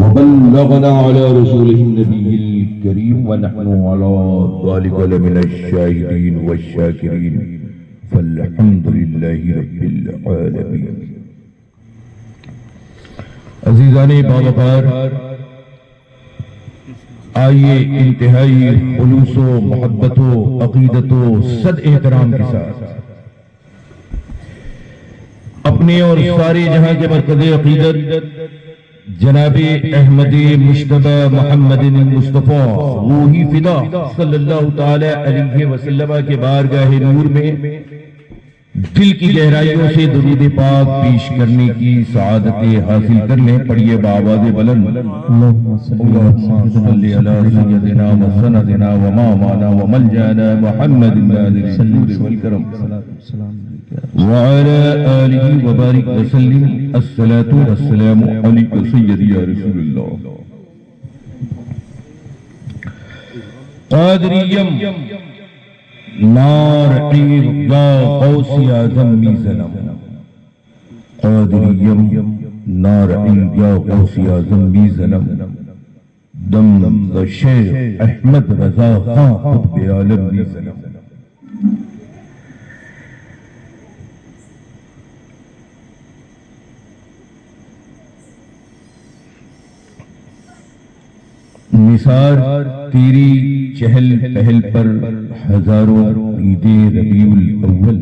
وبلغنا على رسوله النبي الكريم ونحن على ذلك لمن الشاهدين والشاكرين فالحمد لله رب العالمين. عزیزان باوقار، آئیے انتہائی خلوص و محبت و عقیدت و صد احترام کے ساتھ اپنے اور سارے جہاں کے مرکز عقیدت جناب احمد مجتبی محمد مصطفیٰ روحی فدا صلی اللہ تعالی علیہ وسلم کے بارگاہ نور میں دل کی گہرائیوں سے درود پاک پیش کرنے کی سعادت حاصل کر لیں. پڑھیے بآواز بلند اللہم صلی علی سیدنا و سندنا و مولانا و ملجانا محمد النادر الجود والکرم وعلى آلہ وبارک وسلم. الصلاة والسلام علیک سیدی یا رسول اللہ. قادریم نار عیب یا غوث اعظم میزنم. قادریم نار عیب یا غوث اعظم میزنم. دم شیخ احمد رضا خان قطب عالم میزنم. نثار تیری چہل پہل پر ہزاروں عید ربیع الاول،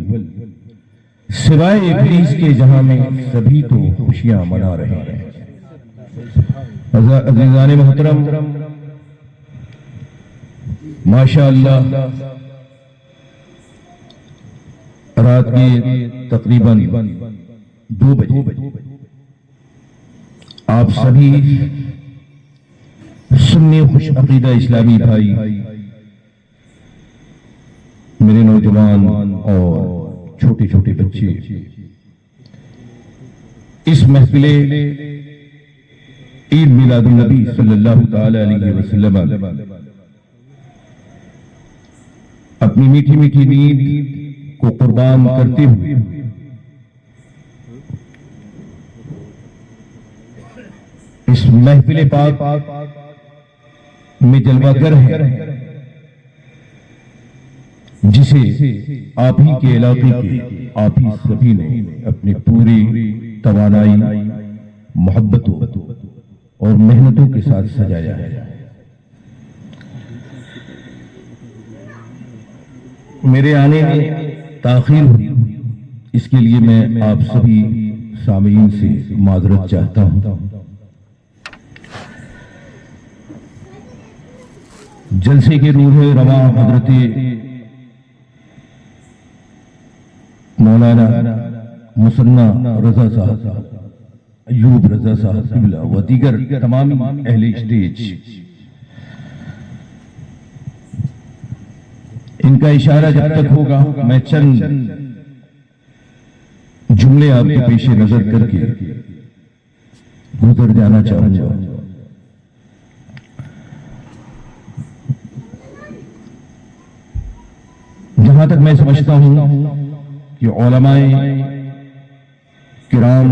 سوائے ابلیس کے جہاں میں سبھی تو خوشیاں منا رہے ہیں. عزیزان محترم، ماشاءاللہ رات کے تقریباً 2 بجے آپ سبھی سنی خوش عقیدہ اسلامی بھائی، میرے نوجوان اور چھوٹے چھوٹے بچے اس محفل عید میلاد النبی صلی اللہ تعالی علیہ وسلم اپنی میٹھی میٹھی نیند کو قربان کرتے ہوئے اس محفل پاک میں جلوہ گر ہے جسے آپ ہی کے علاقے کے آپ ہی سبھی نے اپنی پوری توانائی، محبتوں اور محنتوں کے ساتھ سجایا ہے. میرے آنے میں تاخیر ہوئی، اس کے لیے میں آپ سبھی سامعین سے معذرت چاہتا ہوں. جلسے کے روح رواں حضرت مولانا مصنع رضا صاحب، ایوب رضا صاحب و دیگر تمام اہل اسٹیج، ان کا اشارہ جب تک ہوگا میں چند جملے آپ کے پیش نظر کر کے گزر جانا چاہوں گا. جہاں تک میں سمجھتا ہوں کہ علماء کرام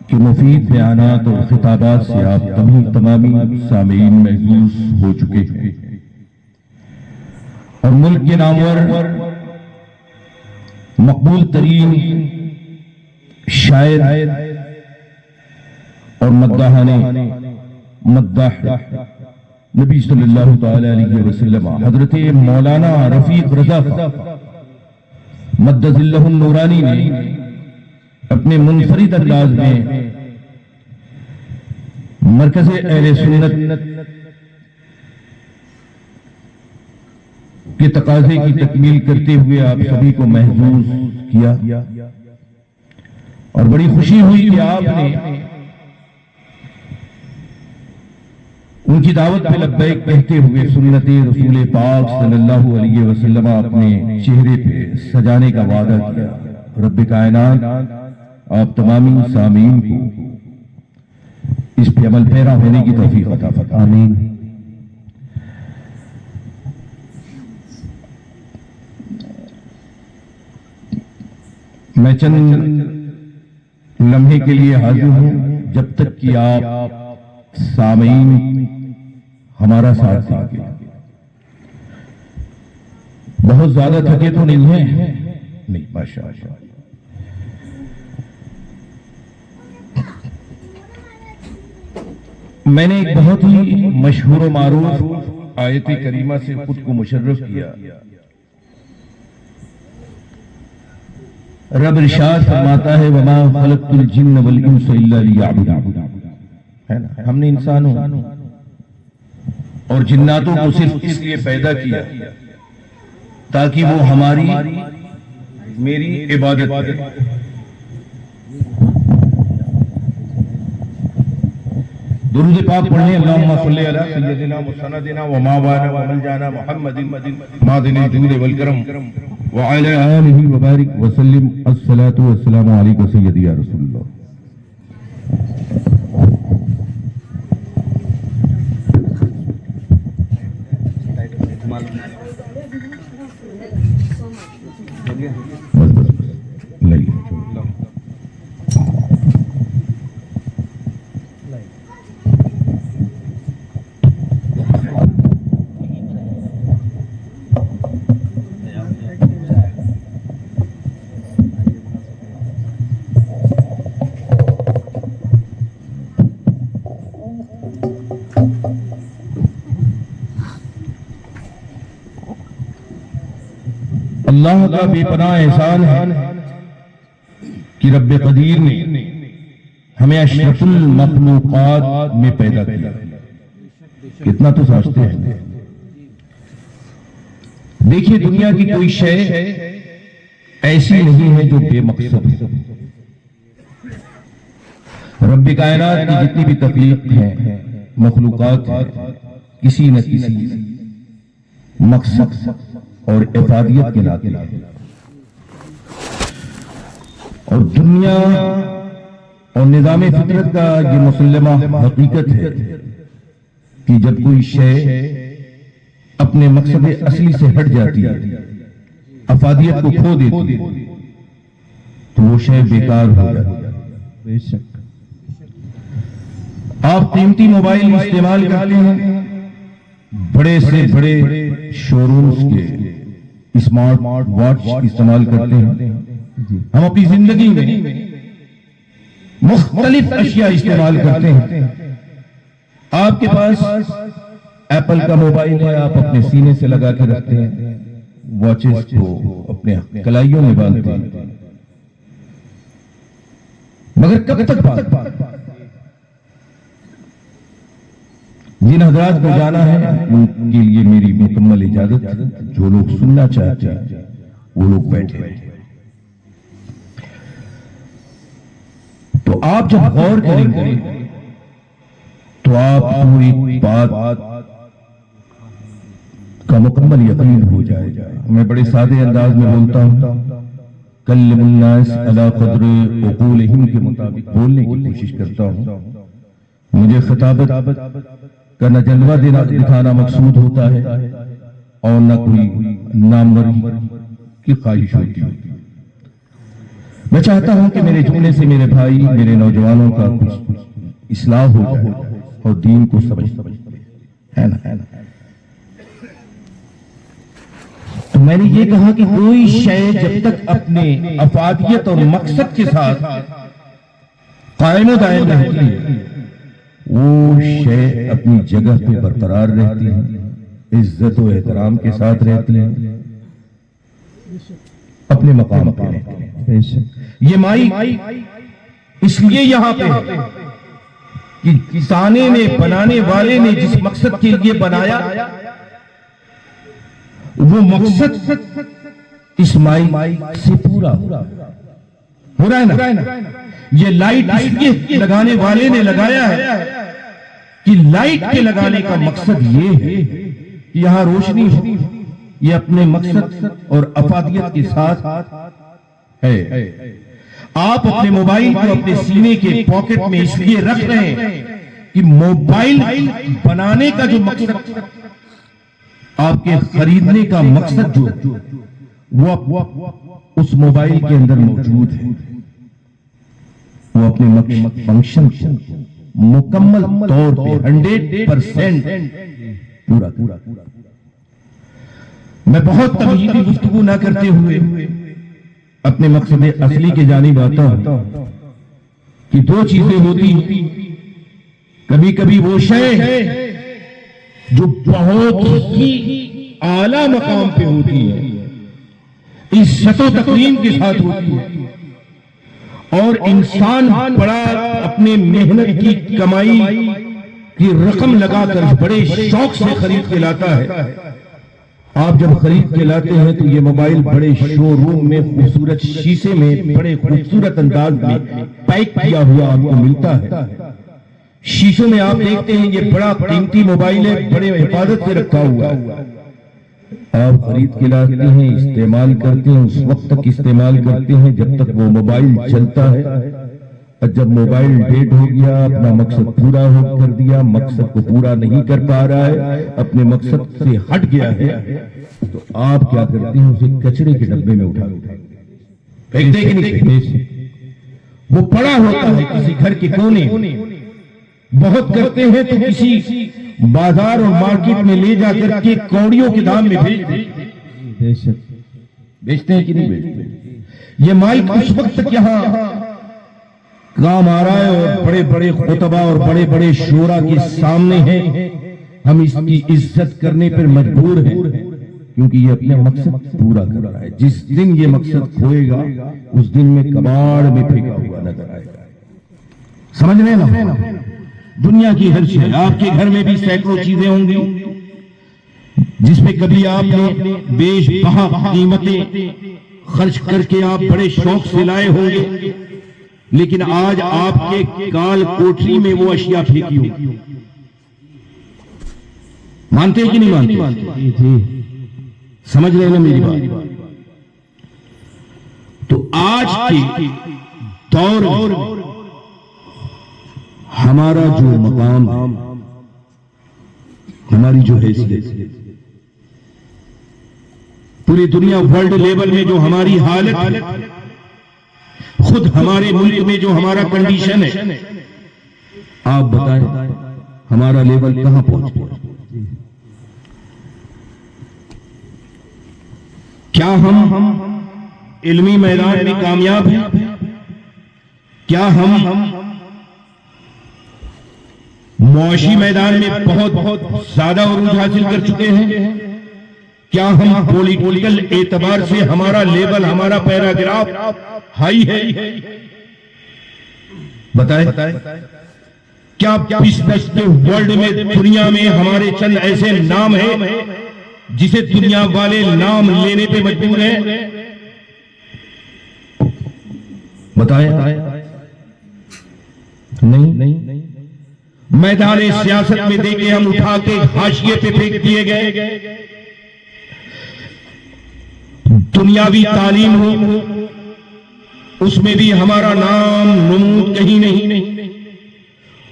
کے مفید بیانات اور خطابات سے آپ تمامی سامعین محظوظ ہو چکے ہیں، اور ملک کے نامور مقبول ترین شاعر اور مداح نبی صلی اللہ تعالی علیہ وسلم حضرت مولانا رفیق رضا مد ظلہ النورانی نے اپنے منفرد انداز میں مرکز اہل سنت کے تقاضے کی تکمیل کرتے ہوئے آپ سبھی کو محظوظ کیا، اور بڑی خوشی ہوئی کہ آپ نے ان کی دعوت پہ لبیک کہتے ہوئے سنت رسول پاک صلی اللہ علیہ وسلم اپنے چہرے پہ سجانے کا وعدہ کیا. رب کائنات آپ تمامی سامعین کو اس پہ عمل پیرا ہونے کی توفیق عطا فرمائے. آمین. میں چند لمحے کے لیے حاضر ہوں جب تک کہ آپ سامعین ہمارا ساتھ دیں گے. بہت زیادہ تھکے تو نہیں ہیں؟ نہیں، ماشاءاللہ. میں نے ایک بہت ہی مشہور و معروف آیت کریمہ سے خود کو مشرف کیا. رب ارشاد فرماتا ہے وَمَا خَلَقْتُ الْجِنَّ وَالْإِنسَ إِلَّا لِيَعْبُدُونِ. ہے نا، ہم نے انسانوں اور جناتوں کو صرف اس لیے پیدا کیا تاکہ وہ ہماری میری عبادت کریں. درود پاک پڑھیں. اللہم صلی علی سیدنا مسندنا ومولانا وملجانا محمد معدن الجود والکرم وعلی آلہ وبارک وسلم. الصلاۃ والسلام علیکم سیدی یا رسول اللہ. بس بس بس لائیے. اللہ کا بے پناہ احسان ہے کہ رب قدیر نے ہمیں اشرف المخلوقات میں پیدا کیا. کتنا تو سوچتے ہیں. دیکھیے دنیا کی کوئی شے ایسی نہیں ہے جو بے مقصد ہے. رب کائنات کی جتنی بھی تخلیق ہے، مخلوقات ہے، کسی نہ کسی مقصد اور افادیت کے ناطے. اور دنیا اور نظام فطرت کا یہ مسلمہ حقیقت ہے کہ جب کوئی شے اپنے مقصد اصلی سے ہٹ جاتی ہے، افادیت کو کھو دیتی ہے، تو وہ شے بیکار ہو جاتی ہے. بے شک آپ قیمتی موبائل استعمال کرتے ہیں، بڑے سے بڑے شو رومز کے اسمارٹ واچ استعمال کرتے ہیں. ہم اپنی زندگی میں مختلف اشیاء استعمال کرتے ہیں. آپ کے پاس ایپل کا موبائل ہے، آپ اپنے سینے سے لگا کے رکھتے ہیں، واچز کو اپنے کلائیوں میں باندھتے ہیں. مگر کب تک بات؟ جن حضرات کو جانا ہے ان کے لیے میری مکمل اجازت. جو لوگ سننا چاہتے ہیں وہ لوگ بیٹھے. تو آپ جب غور کریں گے تو آپ کو ایک بات کا مکمل یقین ہو جائے گا. میں بڑے سادے انداز میں بولتا ہوں، کلم الناس علی قدر عقولہم کے مطابق بولنے کی کوشش کرتا ہوں. مجھے خطابت کا نہ جلوہ دکھانا مقصود ہوتا ہے اور نہ کوئی ناموری کی خواہش ہوتی ہے. میں چاہتا ہوں کہ میرے جملے سے میرے بھائی، میرے نوجوانوں کا کچھ اصلاح ہو جائے اور دین کو سمجھ ہے نا. تو میں نے یہ کہا کہ کوئی شے جب تک اپنے افادیت اور مقصد کے ساتھ قائم و دائم رہتی ہے، وہ شے اپنی جگہ پہ برقرار رہتی ہے، عزت و احترام کے ساتھ رہتی ہے، اپنے مقام پہ رہتی ہے. یہ مائی اس لیے یہاں پہ ہے کہ کسانے نے، بنانے والے نے جس مقصد کے لیے بنایا، وہ مقصد اس مائی سے پورا ہو رہا ہے نا. یہ لائٹ اس لیے لگانے والے نے لگایا ہے کہ لائٹ کے لگانے کا مقصد یہ ہے کہ یہاں روشنی ہو. یہ اپنے مقصد اور افادیت کے ساتھ ہے. آپ اپنے موبائل کو اپنے سینے کے پاکٹ میں اس لیے رکھ رہے ہیں کہ موبائل بنانے کا جو مقصد، آپ کے خریدنے کا مقصد جو وہ اس موبائل کے اندر موجود ہے. وہ اپنے فنکشن کو مکمل طور پہ 100% پورا کرے۔ میں بہت تمہیدی گفتگو نہ کرتے ہوئے اپنے مقصد اصلی کی جانب آتا ہوں کہ دو چیزیں ہوتی ہیں۔ کبھی کبھی وہ شے جو بہت ہی اعلیٰ مقام پہ ہوتی ہے، عزت و تکریم کے ساتھ ہوتی ہے، اور انسان بڑا اپنے محنت کی کمائی کی رقم لگا کر بڑے شوق سے خرید کے لاتا ہے۔ آپ جب خرید کے لاتے ہیں تو یہ موبائل بڑے شو روم میں خوبصورت شیشے میں بڑے خوبصورت انداز میں پیک کیا ہوا آپ کو ملتا ہے۔ شیشوں میں آپ دیکھتے ہیں یہ بڑا قیمتی موبائل ہے، بڑے حفاظت سے رکھا ہوا ہے۔ آپ خرید کے لاتے ہیں، استعمال کرتے ہیں، اس وقت تک استعمال کرتے ہیں جب تک وہ موبائل چلتا ہے، اور جب موبائل ڈیڈ ہو گیا، اپنا مقصد پورا ہو کر دیا، مقصد کو پورا نہیں کر پا رہا ہے، اپنے مقصد سے ہٹ گیا ہے، تو آپ کیا کرتے ہیں؟ اسے کچرے کے ڈبے میں اٹھا پھینکتے کہ نہیں پھینکتے؟ وہ پڑا ہوتا ہے کسی گھر کے کونے، بہت کرتے ہیں تو کسی بازار اور مارکیٹ میں لے جا کر کے کوڑیوں کے دام میں بیچتے ہیں کہ نہیں بیچتے؟ یہ مائک اس وقت تک یہاں کام آ رہا ہے اور بڑے بڑے خطبہ اور بڑے بڑے شورا کے سامنے ہیں، ہم اس کی عزت کرنے پر مجبور ہیں کیونکہ یہ اپنا مقصد پورا کر رہا ہے۔ جس دن یہ مقصد کھوئے گا اس دن میں کباڑ میں پھینکا ہوا نظر آئے گا۔ سمجھ رہے نا؟ دنیا کی ہر شے، آپ کے گھر میں بھی سینکڑوں چیزیں ہوں گی جس میں کبھی آپ نے بیش بہا قیمتیں خرچ کر کے آپ بڑے شوق سے لائے ہوں گے، لیکن آج آپ کے کال کوٹری میں وہ اشیاء پھینکی ہوگی۔ مانتے ہیں کہ نہیں مانتے؟ سمجھ رہے ہیں میری بات؟ تو آج کے دور میں ہمارا جو مقام ہے، ہماری جو حیثیت ہے، پوری دنیا ورلڈ لیول میں جو ہماری حالت ہے، خود ہمارے ملک میں جو ہمارا کنڈیشن ہے، آپ بتائیں ہمارا لیول کہاں پہنچ گیا؟ کیا ہم علمی میدان میں کامیاب ہیں؟ کیا ہم معاشی میدان میں بہت زیادہ عروج حاصل کر چکے ہیں؟ کیا ہم پولیٹیکل اعتبار سے ہمارا لیول، ہمارا پیراگراف ہائی ہے؟ بتائیں کیا بزنس کے ورلڈ میں دنیا میں ہمارے چند ایسے نام ہیں جسے دنیا والے نام لینے پہ مجبور ہیں؟ بتائیں نہیں۔ میدان سیاست میں دیکھیں ہم اٹھا کے حاشیے پہ پھینک دیے گئے، دنیاوی تعلیم ہو اس میں بھی ہمارا نام نمود کہیں نہیں،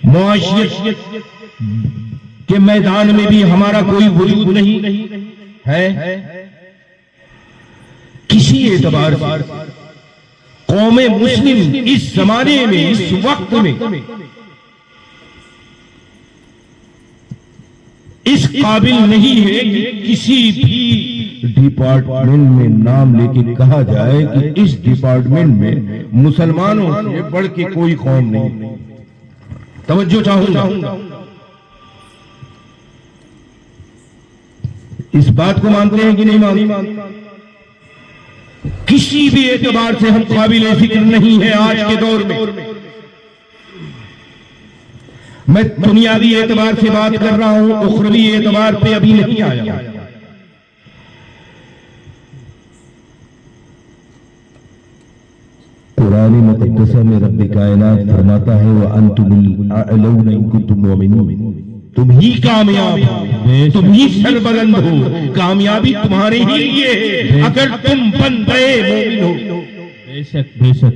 معاشیت کے میدان میں بھی ہمارا کوئی وجود نہیں ہے۔ کسی اعتبار سے قوم مسلم اس زمانے میں، اس وقت میں اس قابل نہیں ہے کہ کسی بھی ڈپارٹمنٹ میں نام لے کے کہا جائے کہ اس ڈپارٹمنٹ میں مسلمانوں سے بڑھ کے کوئی قوم نہیں۔ توجہ چاہوں گا، اس بات کو مانتے ہیں کہ نہیں مانتے؟ کسی بھی اعتبار سے ہم قابل ذکر نہیں ہے آج کے دور میں۔ میں دنیاوی اعتبار سے بات کر رہا ہوں، اخروی اعتبار پہ ابھی نہیں آیا۔ قرآن مقدسہ میں رب کائنات فرماتا ہے وَأَنْتُمُ الْأَعْلَوْنَ إِن كُنتُم مُؤْمِنِينَ، تم ہی کامیاب ہو، تم ہی سربلند ہو، کامیابی تمہارے ہی لیے ہے اگر تم بندے مومن ہو۔ بے شک بے شک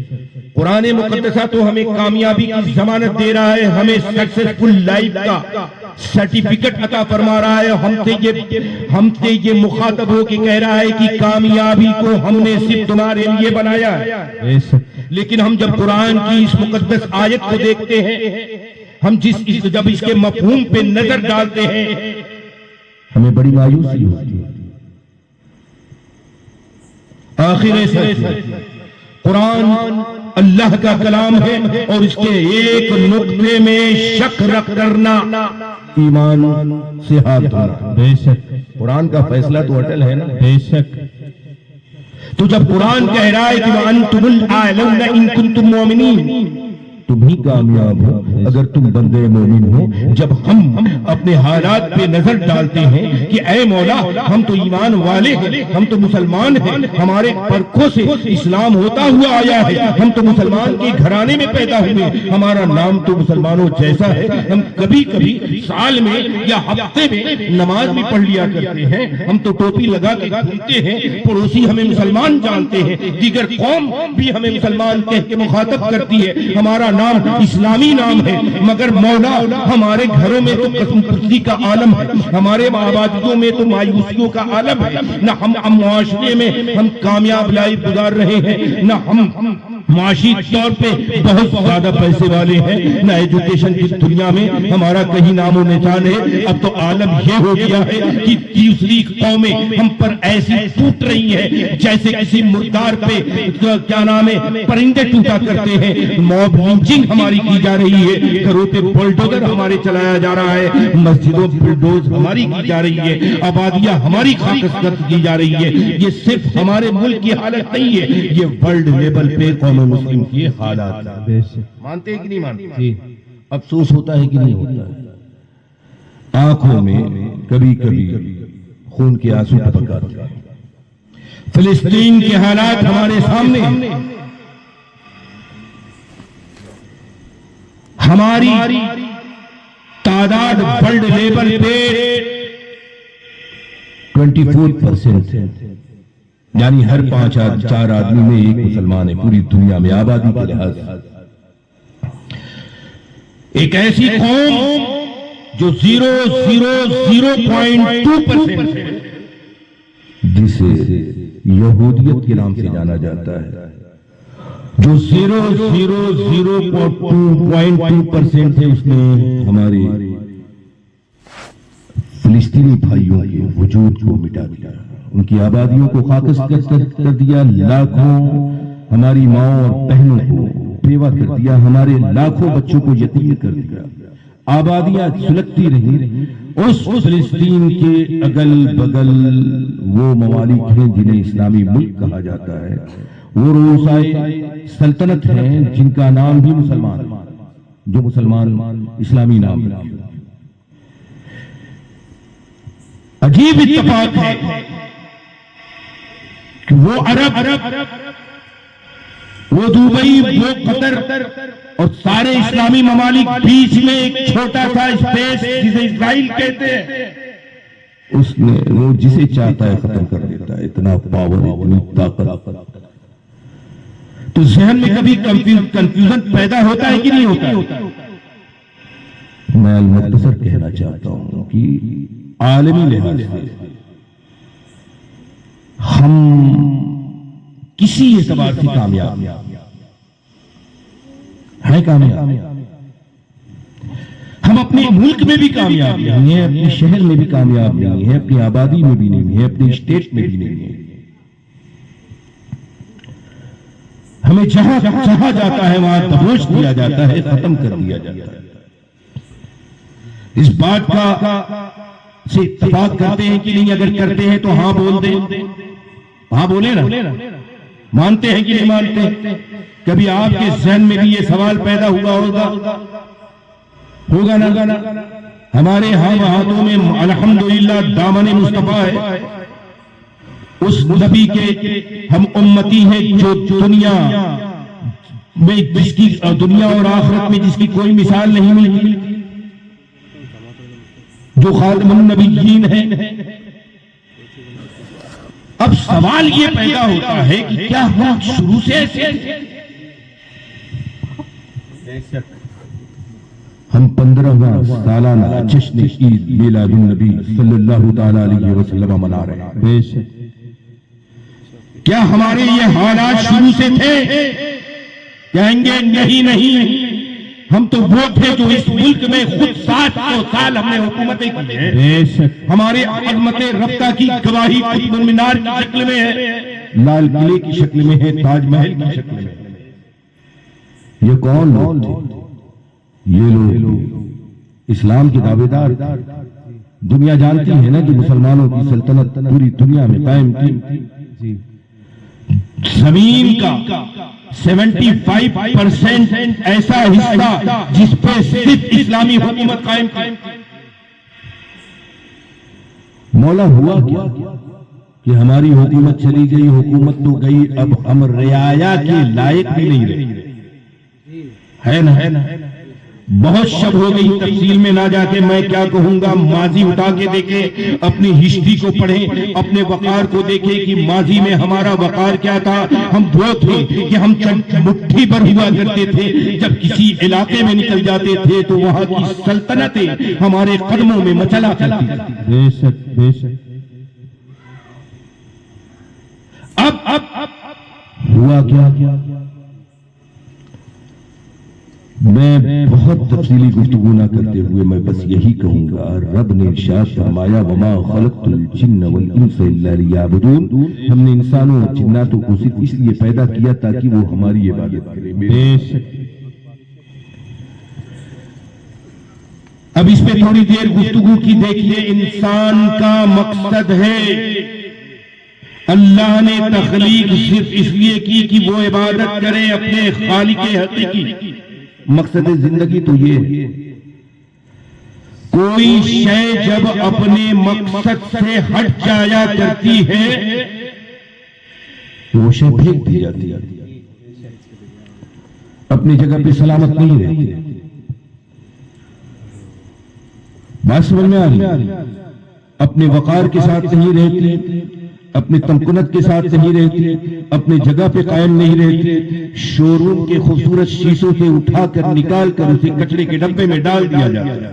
قرآن مقدسہ تو ہمیں کامیابی کی ضمانت دے رہا ہے، ہمیں سکسسفل لائف کا سرٹیفکیٹ عطا فرما رہا ہے، ہم سے یہ مخاطب ہو کے کہہ رہا ہے کہ کامیابی کو ہم نے صرف تمہارے لیے بنایا ہے۔ لیکن ہم جب قرآن کی اس مقدس آیت کو دیکھتے ہیں، ہم جب اس کے مفہوم پہ نظر ڈالتے ہیں، ہمیں بڑی مایوسی ہوتی ہے۔ آخر سچ قرآن اللہ کا کلام ہے، اور اس کے ایک نقطے میں شک رکھ کرنا ایمان سے ہاتھ دھونا۔ بے شک، قرآن کا فیصلہ تو اٹل ہے نا۔ بے شک۔ تو جب قرآن کہہ رہا ہے کہ وَأَنْتُمُ الْأَعْلَوْنَ إِن كُنتُم مُؤْمِنِينَ، تم ہی کامیاب ہو اگر تم بندے مومن ہو۔ جب ہم اپنے حالات پہ نظر ڈالتے ہیں کہ اے مولا ہم تو ایمان والے ہیں، ہم تو مسلمان ہیں، ہمارے پرکھوں سے اسلام ہوتا ہوا آیا ہے، ہم تو مسلمان کے گھرانے میں پیدا ہوئے، ہمارا نام تو مسلمانوں جیسا ہے، ہم کبھی کبھی سال میں یا ہفتے میں نماز بھی پڑھ لیا کرتے ہیں، ہم تو ٹوپی لگا کے گھومتے ہیں، پڑوسی ہمیں مسلمان جانتے ہیں، دیگر قوم بھی ہمیں مسلمان کہہ کے مخاطب کرتی ہے، ہمارا نام اسلامی نام ہے، مگر مولا ہمارے گھروں میں تو قسم پرستی کا عالم ہے، ہمارے آبادیوں میں تو مایوسیوں کا عالم ہے، نہ ہم معاشرے میں ہم کامیاب لائف گزار رہے ہیں، نہ ہم معاشی طور پہ بہت زیادہ پیسے والے ہیں، نہ ایجوکیشن کی دنیا میں ہمارا کہیں نام و نشان ہے۔ اب تو عالم یہ ہو گیا ہے کہ دوسری قومیں ہم پر ایسی ٹوٹ رہی ہیں جیسے کسی مردار پہ کیا نام ہے پرندے ٹوٹا کرتے ہیں، موب لنچنگ ہماری کی جا رہی ہے، گھروں پہ بلڈوزر ہمارے چلایا جا رہا ہے، مسجدوں بلڈوز ہماری کی جا رہی ہے، آبادیاں ہماری خاکستر کی جا رہی ہے۔ یہ صرف ہمارے ملک کی حالت نہیں ہے، یہ ورلڈ لیول پہ قوم مسلم کی حالات ہے۔ بے شک۔ مانتے ہیں کہ نہیں مانتے؟ جی۔ افسوس ہوتا ہے کہ نہیں ہوتا ہے؟ آنکھوں میں کبھی کبھی خون کے آنسو ٹپک آتے ہیں۔ فلسطین کے حالات ہمارے سامنے، ہماری تعداد ورلڈ لیول پہ 24% ہے، یعنی ہر 4 آدمی میں ایک مسلمان ہے پوری دنیا میں آبادی کے لحاظ سے۔ ایک ایسی قوم جو 0.2% ہے، جسے یہودیت کے نام سے جانا جاتا ہے، جو 0.2% ہے، اس نے ہمارے فلسطینی بھائیوں کے وجود کو مٹا دیا، ان کی آبادیوں کو خاکستر کر دیا، لاکھوں ہماری ماں اور بہنوں کو بیوہ کر دیا، ہمارے لاکھوں بچوں کو یتیم کر دیا، آبادیاں سلگتی رہی۔ اس فلسطین کے اگل بگل وہ ممالک ہیں جنہیں اسلامی ملک کہا جاتا ہے، وہ رؤسائے سلطنت ہیں جن کا نام بھی مسلمان، جو مسلمان اسلامی نام ہے۔ عجیب اتفاق ہے کہ وہ عرب، وہ دبئی، وہ قطر اور سارے اسلامی ممالک بیچ میں ایک چھوٹا سا اسپیس جسے اسرائیل کہتے ہیں، اس نے وہ جسے چاہتا ہے ختم کر دیتا ہے، اتنا پاور، اتنی طاقت۔ تو ذہن میں کبھی کنفیوژن پیدا ہوتا ہے کہ نہیں ہوتا؟ میں المختصر کہنا چاہتا ہوں کہ عالمی لحاظ سے ہم کسی اعتبار سے کامیاب ہیں، کامیاب ہم اپنے ملک میں بھی کامیاب نہیں ہیں، اپنے شہر میں بھی کامیاب نہیں ہیں، اپنی آبادی میں بھی نہیں ہیں، اپنے اسٹیٹ میں بھی نہیں ہیں۔ ہمیں جہاں چاہا جاتا ہے وہاں دبوچ دیا جاتا ہے، ختم کر دیا جاتا ہے۔ اس بات کا سے اتفاق کرتے ہیں کہ نہیں؟ اگر کرتے ہیں تو ہاں بول دیں، ہاں بولے نا۔ مانتے ہیں کہ نہیں مانتے؟ کبھی آپ کے ذہن میں بھی یہ سوال پیدا ہوا ہوگا نا؟ ہمارے ہاتھوں میں الحمدللہ دامن مصطفیٰ ہے، اس نبی کے ہم امتی ہیں جو دنیا میں جس کی دنیا اور آخرت میں جس کی کوئی مثال نہیں ملتی، جو خاتم النبیین ہے۔ اب سوال یہ پیدا ہوتا ہے کہ کیا ہم شروع سے ایسے ہم 15واں سالانہ جشن عید میلاد النبی صلی اللہ تعالی علیہ وسلم منا رہے ہیں؟ بے شک۔ کیا ہمارے یہ حالات شروع سے تھے کہیں گے نہیں، ہم تو وہ تھے جو اس ملک میں خود 700 سال ہم نے حکومتیں کی ہیں، ہمارے عظمت رفتہ کی گواہی قطب مینار کی شکل میں ہے، لال قلعے کی شکل میں ہے، تاج محل کی شکل میں ہے۔ یہ کون لوگ تھے؟ یہ لوگ اسلام کے دعوے دار۔ دنیا جانتی ہے نا کہ مسلمانوں کی سلطنت پوری دنیا میں قائم کی۔ زمین کا 75% ایسا حصہ جس پہ صرف اسلامی حکومت قائم کی۔ مولا ہوا کیا کہ ہماری حکومت چلی گئی، حکومت تو گئی، اب ہم رعایا کے لائق بھی نہیں رہے، ہے نا؟ بہت شب ہو گئی، تفصیل میں نہ جا کے میں کیا کہوں گا، ماضی اٹھا کے دیکھیں، اپنی ہسٹری کو پڑھیں، اپنے وقار کو دیکھیں کہ ماضی میں ہمارا وقار کیا تھا۔ ہم وہ تھے کہ ہم مٹھی پر ہوا کرتے تھے، جب کسی علاقے میں نکل جاتے تھے تو وہاں کی سلطنتیں ہمارے قدموں میں مچلا کرتی تھی۔ بے شک اب ہوا کیا؟ میں بہت تفصیلی گفتگو نہ کرتے ہوئے میں بس یہی کہوں گا، رب نے ارشاد فرمایا وما خلقت الجن والانس الا لیعبدون، ہم نے انسانوں اور جناتوں کو صرف اس لیے پیدا کیا تاکہ وہ ہماری عبادت کریں۔ اب اس پہ تھوڑی دیر گفتگو کی دیکھیے۔ انسان کا مقصد ہے، اللہ نے تخلیق صرف اس لیے کی کہ وہ عبادت کرے اپنے خالق حقیقی۔ مقصد زندگی تو یہ ہے، کوئی شے جب اپنے مقصد سے ہٹ جایا کرتی ہے وہ شے پھینک دی جاتی ہے، اپنی جگہ پہ سلامت نہیں رہتی۔ بات سمجھ میں آ رہی؟ اپنے وقار کے ساتھ نہیں رہتی، اپنی تمکنت کے ساتھ نہیں رہتی، اپنی جگہ پہ قائم نہیں رہتی، شو روم کے خوبصورت شیشوں سے اٹھا کر نکال کر اسے کچرے کے ڈبے میں ڈال دیا جاتا ہے۔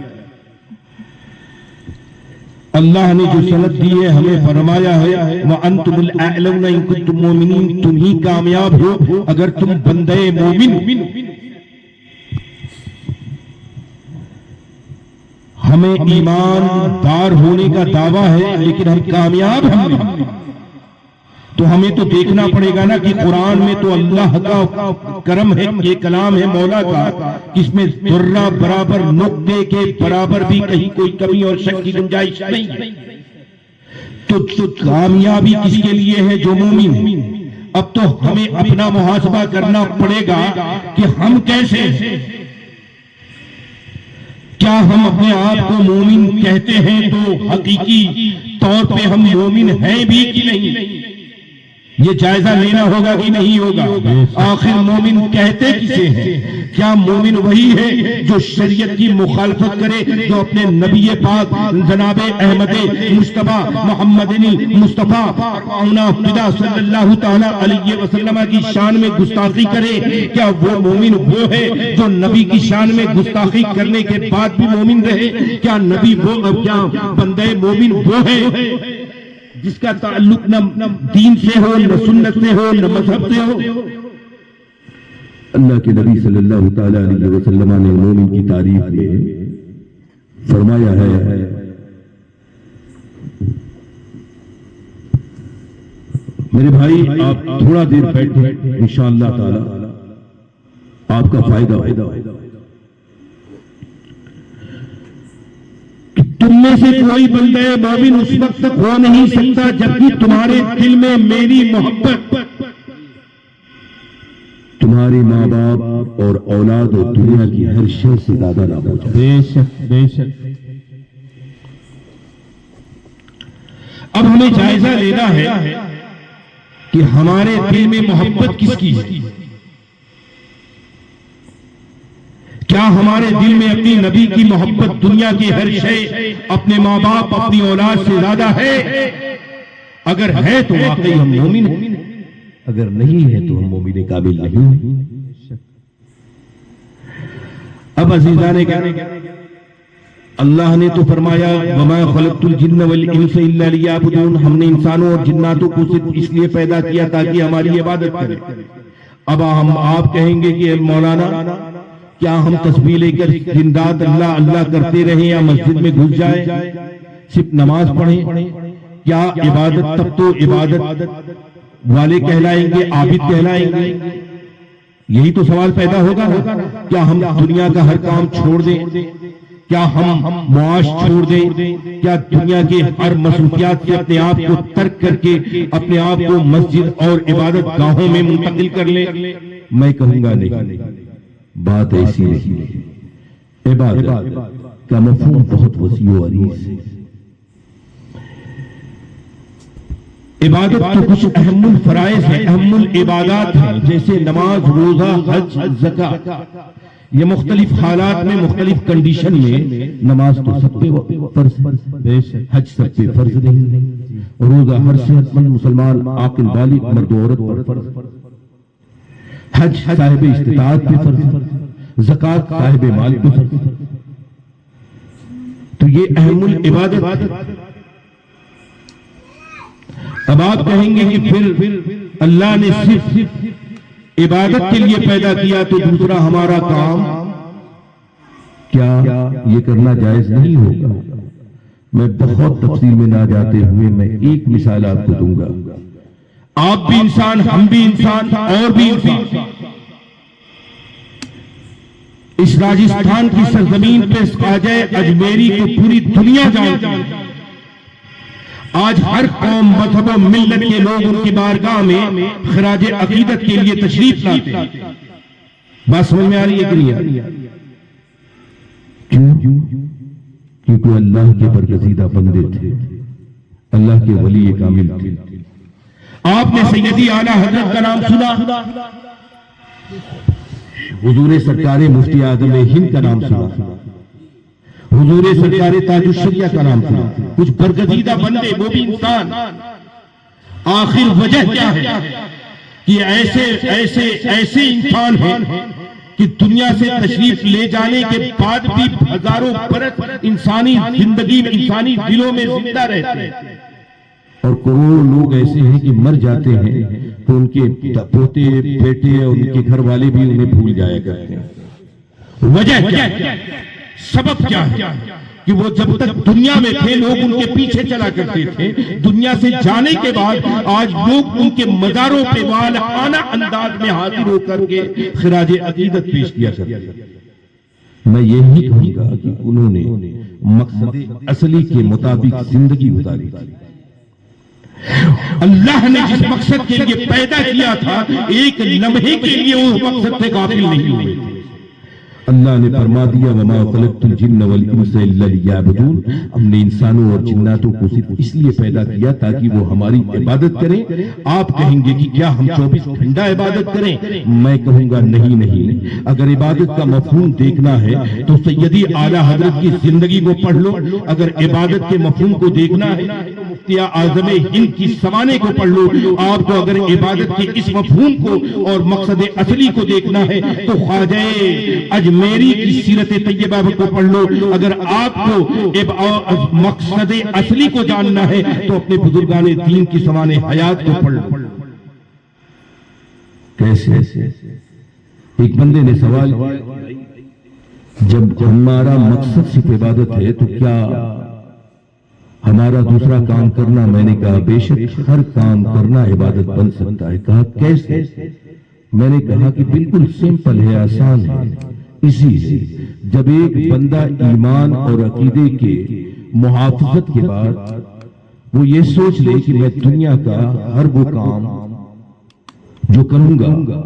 اللہ نے جو سند دی ہے ہمیں فرمایا ہے وَأَنْتُمُ الْأَعْلَوْنَ إِن كُنتُم مُؤْمِنِينَ، تم ہی کامیاب ہو اگر تم بندے مومن۔ ہمیں ایماندار ہونے کا دعویٰ ہے لیکن ہم کامیاب ہیں، تو ہمیں تو دیکھنا پڑے گا نا کہ قرآن میں تو اللہ کا کرم ہے، یہ کلام ہے مولا کا، اس میں ذرہ برابر نقطے کے برابر بھی کہیں کوئی کمی اور شک کی گنجائش نہیں ہے۔ تو کامیابی کس کے لیے ہے؟ جو مومن۔ اب تو ہمیں اپنا محاسبہ کرنا پڑے گا کہ ہم کیسے ہیں۔ کیا ہم اپنے آپ کو مومن کہتے ہیں تو حقیقی طور پہ ہم مومن ہیں بھی کہ نہیں؟ یہ جائزہ لینا ہوگا کہ نہیں ہوگا؟ آخر مومن کہتے کسے ہیں؟ کیا مومن وہی ہے جو شریعت کی مخالفت کرے، جو اپنے نبی پاک جناب احمد مصطفیٰ محمد مصطفیٰ فدا صلی اللہ تعالی علیہ وسلم کی شان میں گستاخی کرے؟ کیا وہ مومن وہ ہے جو نبی کی شان میں گستاخی کرنے کے بعد بھی مومن رہے؟ کیا نبی وہ، کیا بندے مومن وہ ہے جس کا تعلق نہ دین سے ہو، نہ سنت سے ہو، نہ مذہب سے ہو؟ اللہ کے نبی صلی اللہ تعالی علیہ وسلم نے مومن کی تعریف میں فرمایا ہے میرے بھائی آپ تھوڑا دیر بیٹھیں، انشاءاللہ تعالی آپ کا فائدہ ہوگا۔ تم میں سے کوئی بندہ مومن اس وقت تک ہو نہیں سکتا جبکہ تمہارے دل میں میری محبت تمہارے ماں باپ اور اولاد اور دنیا کی ہر شے سے زیادہ نہ ہو جائے۔ بے شک بے شک۔ اب ہمیں جائزہ لینا ہے کہ ہمارے دل میں محبت کس کی ہے؟ کیا ہمارے دل میں اپنی نبی کی محبت دنیا کی ہر شے، اپنے ماں باپ، اپنی اولاد سے زیادہ ہے؟ اگر ہے تو واقعی ہم مومن ہیں، اگر نہیں ہے تو ہم مومن کامل نہیں ہیں۔ اب عزیزان گرامی، اللہ نے تو فرمایا وَمَا خَلَقْتُ الْجِنَّ وَالْإِنسَ إِلَّا لِيَعْبُدُونَ، ہم نے انسانوں اور جناتوں کو صرف اس لیے پیدا کیا تاکہ ہماری عبادت کریں۔ اب ہم آپ کہیں گے کہ مولانا کیا ہم تسبیح لے کر دن رات اللہ اللہ کرتے رہیں یا مسجد میں گھس جائیں صرف نماز پڑھیں؟ کیا عبادت تب تو عبادت والے کہلائیں گے، عابد کہلائیں گے؟ یہی تو سوال پیدا ہوگا نا۔ کیا ہم دنیا کا ہر کام چھوڑ دیں؟ کیا ہم معاش چھوڑ دیں؟ کیا دنیا کے ہر مصروفیات سے اپنے آپ کو ترک کر کے اپنے آپ کو مسجد اور عبادت گاہوں میں منتقل کر لیں؟ میں کہوں گا نہیں، بات ایسی نہیں۔ عبادت کا مفہوم بہت وسیع و عریض ہے۔ عبادت تو کچھ اہم الفرائض ہیں، اہم العبادات ہیں، جیسے نماز، روزہ، حج، زکوٰۃ۔ یہ مختلف حالات میں، مختلف کنڈیشن میں نماز تو سب پہ فرض ہے، حج سب پہ فرض نہیں ہے، روزہ ہر صحت مند مسلمان عاقل بالغ مرد و عورت پر فرض، حج صاحب استطاعت پہ فرض، زکوٰۃ صاحب مال پہ فرض۔ تو یہ اہم العبادت۔ اب آپ کہیں گے کہ پھر اللہ نے صرف عبادت کے لیے پیدا کیا تو دوسرا ہمارا کام کیا یہ کرنا جائز نہیں ہوگا؟ میں بہت تفصیل میں نہ جاتے ہوئے میں ایک مثال آپ کو دوں گا۔ آپ بھی انسان، ہم بھی انسان، اور بھی انسان۔ اس راجستھان کی سرزمین پہ خواجہ اجمیری کو پوری دنیا جانتی ہے۔ آج ہر قوم، مذہب و ملت کے لوگ ان کی بارگاہ میں خراج عقیدت کے لیے تشریف لاتے ہیں۔ بات سمجھ میں آ رہی ہے کہ نہیں آ رہی؟ کیوں؟ کیونکہ اللہ کے برگزیدہ بندے تھے، اللہ کے ولی کامل تھے۔ آپ نے سیدی اعلیٰ حضرت کا نام سنا، حضور سرکار مفتی اعظم ہند کا نام سنا، حضور سرکار تاج الشریعہ کا نام سنا، کچھ برگزیدہ بندے، وہ بھی انسان۔ آخر وجہ کیا ہے کہ ایسے انسان ہیں کہ دنیا سے تشریف لے جانے کے بعد بھی ہزاروں برس انسانی زندگی میں، انسانی دلوں میں زندہ رہتے ہیں، اور کروڑوں لوگ ایسے ہیں کہ مر جاتے ہیں تو ان کے پوتے بیٹے اور ان کے گھر والے بھی انہیں بھول جایا کرتے ہیں۔ وجہ کیا ہے؟ سبب کیا ہے کہ وہ جب تک دنیا میں تھے لوگ ان کے پیچھے چلا کرتے تھے، دنیا سے جانے کے بعد آج لوگ ان کے مزاروں پہ والہانہ انداز میں حاضر ہو کر کے خراج عقیدت پیش کیا کرتے ہیں۔ میں یہی کہوں گا کہ انہوں نے مقصد اصلی کے مطابق زندگی گزاری تھی۔ اللہ نے جس مقصد کے لیے پیدا کیا تھا، ایک لمحے کے لیے وہ مقصد سے غافل نہیں ہوئے تھے۔ اللہ نے فرما دیا وما خلقت الجن والانس الا لیعبدون، ہم نے انسانوں اور جناتوں کو صرف اس لیے پیدا کیا تاکہ وہ ہماری عبادت کریں۔ آپ کہیں گے کہ کیا ہم 24 گھنٹہ عبادت کریں؟ میں کہوں گا نہیں۔ اگر عبادت کا مفہوم دیکھنا ہے تو سیدی اعلیٰ حضرت کی زندگی کو پڑھ لو، اگر عبادت کے مفہوم کو دیکھنا ہے تو مفتی اعظم ہند کی سوانح کو پڑھ لو، آپ کو اگر عبادت کے اس مفہوم کو اور مقصد اصلی کو دیکھنا ہے تو خواجہ اجمیری کی سیرت طیبہ کو پڑھ لو، اگر آپ کو مقصد اصلی کو جاننا ہے تو اپنے بزرگان دین کی سوانح حیات کو پڑھ لو۔ کیسے؟ ایک بندے نے سوال کیا، جب ہمارا مقصد صرف عبادت ہے تو کیا ہمارا دوسرا کام کرنا؟ میں نے کہا بے شک ہر کام کرنا عبادت بن سکتا ہے۔ کہا کیسے؟ میں نے کہا کہ بالکل سمپل ہے، آسان ہے، اسی سے جب ایک بندہ ایمان اور عقیدے کے محافظت کے بعد وہ یہ سوچ لے کہ میں دنیا کا ہر وہ کام جو کروں گا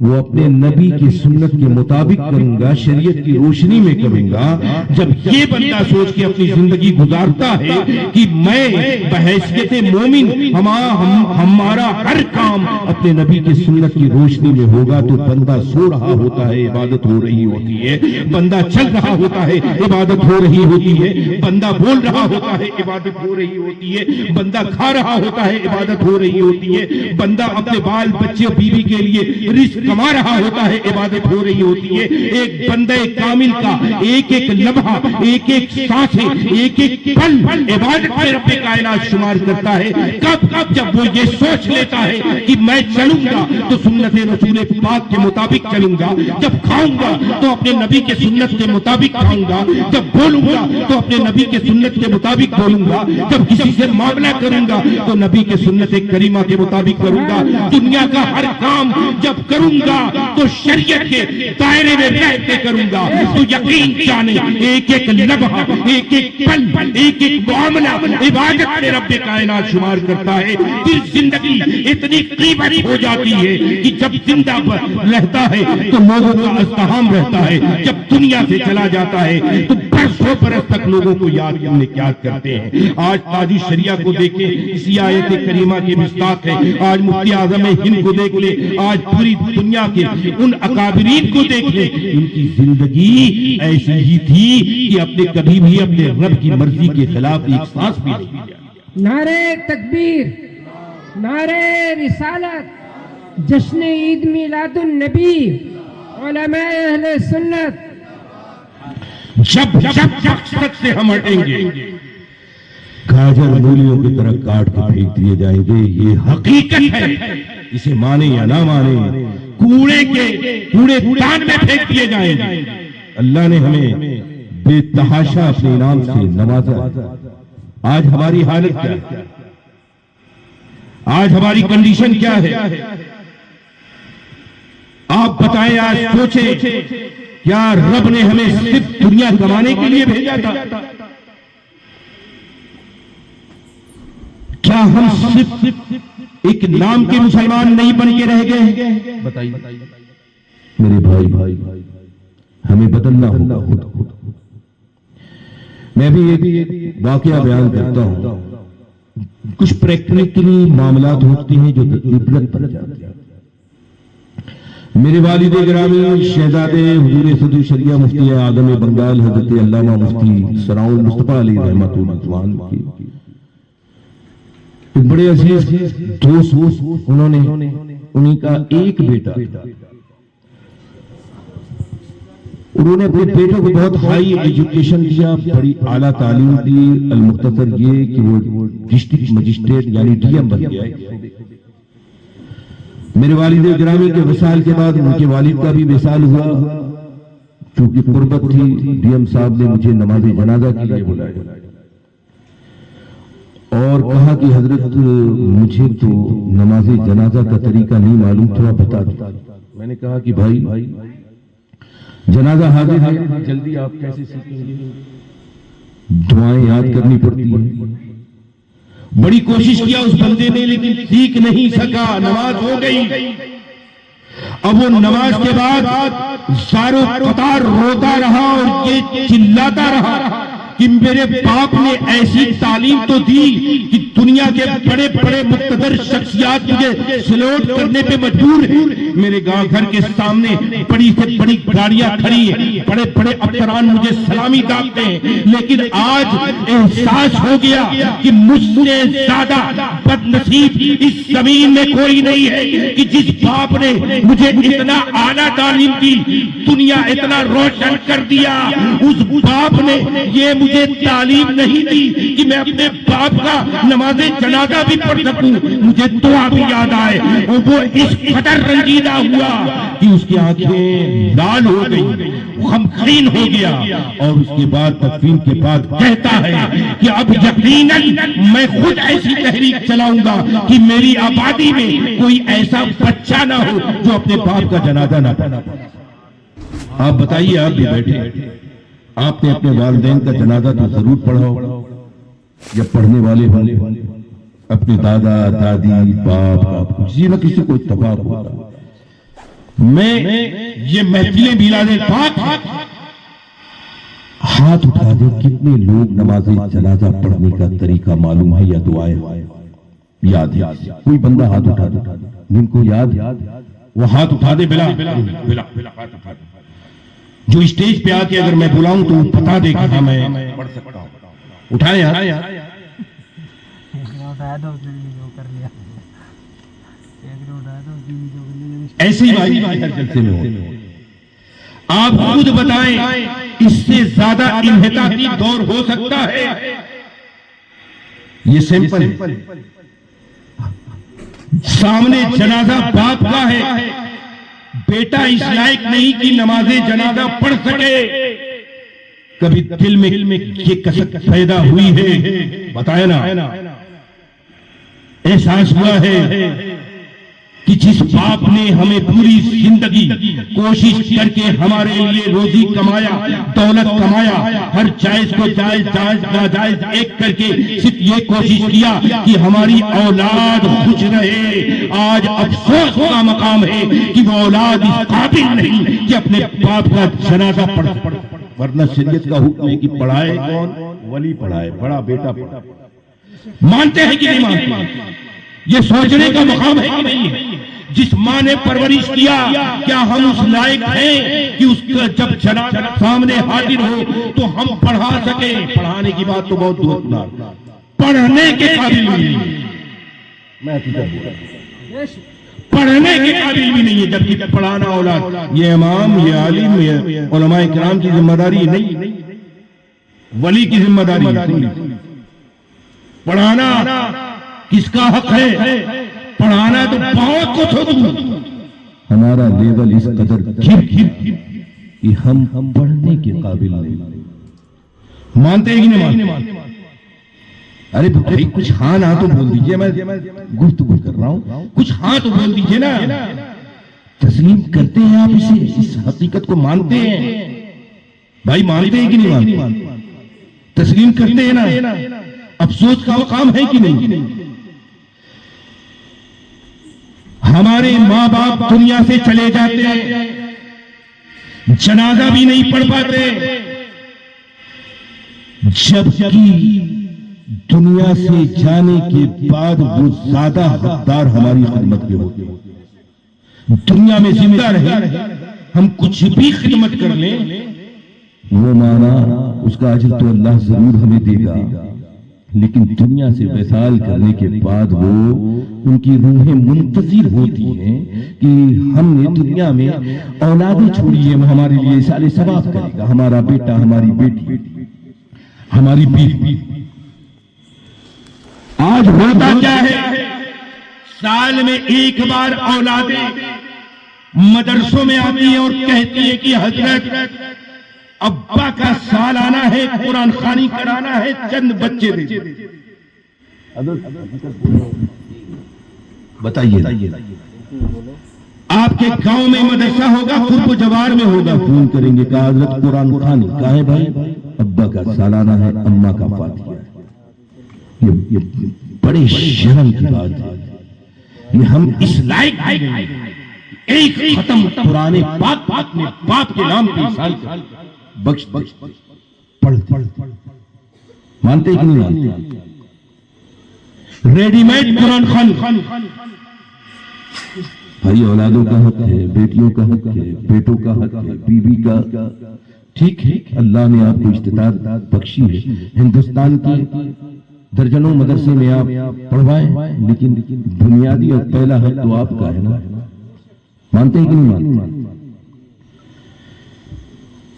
وہ اپنے نبی کی سنت کے مطابق کروں گا، شریعت کی روشنی میں کروں گا، جب یہ بندہ سوچ کے اپنی زندگی گزارتا ہے کہ میں بحیثیت مومن ہمارا ہر کام اپنے نبی کی سنت کی روشنی میں ہوگا، تو بندہ سو رہا ہوتا ہے عبادت ہو رہی ہوتی ہے، بندہ چل رہا ہوتا ہے عبادت ہو رہی ہوتی ہے، بندہ بول رہا ہوتا ہے عبادت ہو رہی ہوتی ہے، بندہ کھا رہا ہوتا ہے عبادت ہو رہی ہوتی ہے، بندہ اپنے بال بچے بیوی کے لیے رزق کما رہا ہوتا ہے، عبادت ہو رہی ہوتی ہے. ایک بندے کامل کا ایک ایک لمحہ، ایک ایک سانس، ایک ایک پل عبادت میں رب کائنات شمار کرتا ہے. کب جب وہ یہ سوچ لیتا ہے کہ میں چلوں گا تو سنت رسول پاک کے مطابق چلوں گا، جب کھاؤں گا تو اپنے نبی کے سنت کے مطابق کھاؤں گا، جب بولوں گا تو اپنے نبی کے سنت کے مطابق بولوں گا، جب کسی سے معاملہ کروں گا تو نبی کے سنت کریمہ کے مطابق کروں گا. دنیا کا ہر کام جب کروں گا تو شریعت کے دائرے میں رہ کے کروں گا. تو یقین جانے ایک ایک لمحہ، ایک ایک پل، ایک ایک معاملہ عبادت میں رب کائنات شمار کرتا ہے. پھر زندگی اتنی قیمت ہو جاتی ہے کہ جب زندہ رہتا ہے تو لوگوں کا ازدحام رہتا ہے، جب دنیا سے چلا جاتا ہے تو برسوں برس تک لوگوں کو یاد کرتے ہیں. آج قاضی شریعہ کو دیکھیں، اسی آیت کریمہ کی مصداق ہے. آج مفتی اعظم ہند کو دیکھ لیں، آج پوری دنیا کے ان اکابرین کو دیکھ لیں، ان کی زندگی ایسی ہی تھی کہ اپنے کبھی بھی اپنے رب کی مرضی کے خلاف ایک سانس بھی نہیں لیا. نعرہ تکبیر، نعرہ رسالت، جشن عید میلاد النبی، علماء اہل سنت. جب مقصد سے ہم ہٹیں گے گاجر مولیوں کی طرح کاٹ کے پھینک دیے جائیں گے. یہ حقیقت ہے، اسے مانے یا نہ مانے، کوڑے دان میں پھینک دیے جائیں گے. اللہ نے ہمیں بے تحاشا اپنے انعام سے نوازا. آج ہماری حالت کیا ہے؟ آج ہماری کنڈیشن کیا ہے؟ آپ بتائیں، آج سوچیں، کیا رب نے ہمیں صرف دنیا کمانے کے لیے بھیجا تھا؟ کیا ہم صرف ایک نام کے مسلمان نہیں بن کے رہ گئے؟ بتائیے میرے بھائی، ہمیں بدلنا ہوگا. میں بھی ایک واقعہ بیان کرتا ہوں. کچھ پریکٹیکلی معاملات ہوتے ہیں جو عبرت بن جاتے ہیں. میرے والد گرامی شہزادے حضور صدر شریعہ مفتی اعظم بنگال حضرت علامہ مفتی ثناء المصطفیٰ علیہ رحمۃ اللہ کی ایک بڑے عزیز دوست، انہیں کا ایک بیٹا، انہوں نے اپنے بیٹوں کو بہت ہائی ایجوکیشن دیا، بڑی اعلیٰ تعلیم دی. المختصر یہ کہ وہ ڈسٹرکٹ مجسٹریٹ یعنی ڈی ایم بن گیا. میرے والد گرامی کے وصال کے بعد ان کے والد کا بھی وصال ہوا. چونکہ قربت تھی، ڈی ایم صاحب نے مجھے نماز جنازہ کے لیے بلایا اور کہا کہ حضرت مجھے تو نماز جنازہ کا طریقہ نہیں معلوم، تھوڑا بتا دو. میں نے کہا کہ بھائی جنازہ حاضر ہے، جلدی آپ کیسے سیکھیں گے؟ دعائیں یاد کرنی پڑتی ہیں. بڑی کوشش کیا اس بندے نے لیکن سیکھ نہیں سکا. نماز ہو گئی. اب وہ نماز کے بعد زارو قطار روتا رہا اور یہ چلاتا رہا کہ میرے باپ نے ایسی تعلیم تو دی کہ دنیا کے بڑے بڑے مقتدر شخصیات مجھے سلوٹ کرنے پہ مجبور ہیں. میرے گھر کے سامنے بڑی سے بڑی گاڑیاں کھڑی ہیں، بڑے بڑے افسران مجھے سلامی داغتے ہیں، لیکن آج احساس ہو گیا کہ مجھ سے زیادہ بد نصیب اس زمین میں کوئی نہیں ہے کہ جس باپ نے مجھے اتنا اعلیٰ تعلیم دی، دنیا اتنا روشن کر دیا. اس باپ نے یہ مجھے تعلیم نہیں دی کہ میں اپنے باپ کا نماز جنازہ بھی پڑھ سکوں، مجھے دعا بھی یاد آئے. اور وہ اس قدر رنجیدہ ہوا کہ اس کی آنکھیں لال ہو گئی، غمگین ہو گیا. اور اس کے بعد تدفین کے بعد کہتا ہے کہ اب یقیناً میں خود ایسی تحریک چلاؤں گا کہ میری آبادی میں کوئی ایسا بچہ نہ ہو جو اپنے باپ کا جنازہ نہ پڑھا. آپ بتائیے، آپ بھی بیٹھے، آپ نے اپنے والدین کا جنازہ تو ضرور پڑھا ہو یا پڑھنے والے ہوں، اپنے دادا دادی باپ کسی نہ کسی کو اتفاق ہوتا. میں یہ محفلیں میلاد پاک ہاتھ اٹھا دیں کتنے لوگ نماز جنازہ پڑھنے کا طریقہ معلوم ہے یا دعائیں یاد ہے؟ کوئی بندہ ہاتھ اٹھا دے جن کو یاد وہ ہاتھ اٹھا دے. بلا ہاتھ اٹھا دے. جو اسٹیج پہ آ کے اگر میں بلاؤں تو بتا دے کہ میں پڑھ سکتا ہوں. اٹھائیں ایسی بھائی ہر جلسے میں ہو. آپ خود بتائیں اس سے زیادہ انحطاطی دور ہو سکتا ہے؟ یہ سمپل ہے. سامنے جنازہ باپ کا ہے، بیٹا اس لائق نہیں کہ نماز جنازہ پڑھ سکے. کبھی دل میں یہ کسک پیدا ہوئی ہے؟ بتایا نا. احساس ہوا ہے کہ جس باپ نے ہمیں پوری زندگی کوشش کر کے ہمارے لیے روزی کمایا، دولت کمایا، ہر جائز کو جائز، جائز ناجائز ایک کر کے صرف یہ کوشش کیا کہ ہماری اولاد خوش رہے، آج افسوس کا مقام ہے کہ وہ اولاد اس قابل نہیں کہ اپنے باپ کا جنازہ پڑھ. ورنہ شریعت کا حکم ہے کہ پڑھائے کون؟ ولی پڑھائے، بڑا بیٹا پڑھائے. مانتے ہیں کہ نہیں مانتے؟ یہ سوچنے کا مقام ہے کہ نہیں ہے؟ جس ماں نے پرورش کیا، کیا ہم اس لائق ہیں کہ اس کا جب جنازہ سامنے حاضر ہو تو ہم پڑھا سکیں؟ پڑھانے کی بات تو بہت دور دراز، پڑھنے کے قابل بھی نہیں. میں پڑھنے کے قابل بھی نہیں ہے، جبکہ پڑھانا اولاد یہ امام، یہ عالم، یہ علماء کرام کی ذمہ داری نہیں، ولی کی ذمہ داری ہے. پڑھانا کس کا حق ہے؟ پڑھانا تو بہت کچھ ہوتا. ہمارا لیول اس قدر گر کہ ہم پڑھنے کے قابل نہیں. مانتے ہیں کہ نہیں مانتے؟ ارے بھائی کچھ ہاں نہ تو بول دیجئے، میں گفتگو کر رہا ہوں، کچھ ہاں تو بول دیجئے نا. تسلیم کرتے ہیں آپ اسے، اس حقیقت کو مانتے ہیں؟ بھائی مانتے ہیں کہ نہیں مانتے؟ تسلیم کرتے ہیں نا؟ افسوس کا مقام ہے کہ نہیں؟ ہمارے ماں باپ دنیا سے چلے جاتے ہیں، جنازہ بھی نہیں پڑھ پاتے، جبکہ دنیا سے جانے کے بعد وہ زیادہ حقدار ہماری خدمت کے ہوتے ہیں. دنیا میں زندہ رہے ہم کچھ بھی خدمت کر لیں، وہ مانا اس کا اجر تو اللہ ضرور ہمیں دے گا، لیکن دنیا سے وصال کرنے کے بعد وہ ان کی روحیں منتظر ہوتی ہیں کہ ہم نے دنیا میں اولادیں چھوڑی ہیں، وہ ہمارے لیے سال ثواب کرے گا، ہمارا بیٹا، ہماری بیٹی، ہماری بیوی. آج ہوتا کیا ہے؟ سال میں ایک بار اولادیں مدرسوں میں آتی ہیں اور کہتی ہیں کہ حضرت ابا کا سال آنا ہے، قرآن خوانی کرانا ہے، چند بچے دے. بتائیے آپ کے گاؤں میں مدرسہ ہوگا، قرب و جوار میں ہوگا، فون کریں گے کہ حضرت قرآن خوانی کہاں ہے بھائی؟ ابا کا سالانہ ہے، اماں کا فاتحہ ہے. یہ بڑے شرم کی بات ہے. یہ ہم اس لائق ایک ختم قرآن پاک میں باپ کے نام پہ سال بخش پڑھ. مانتے کہ نہیں مانتے؟ ریڈی میڈ قرآن خوانی. بھائی اولادوں کا حق ہے، بیٹیوں کا حق ہے، بیٹوں کا حق ہے، بیوی کا. ٹھیک ہے، اللہ نے آپ کو استطاعت بخشی ہے، ہندوستان کی درجنوں مدرسے میں آپ پڑھوائیں، لیکن بنیادی اور پہلا حق تو آپ کا ہے نا. مانتے ہیں کہ نہیں مانتے؟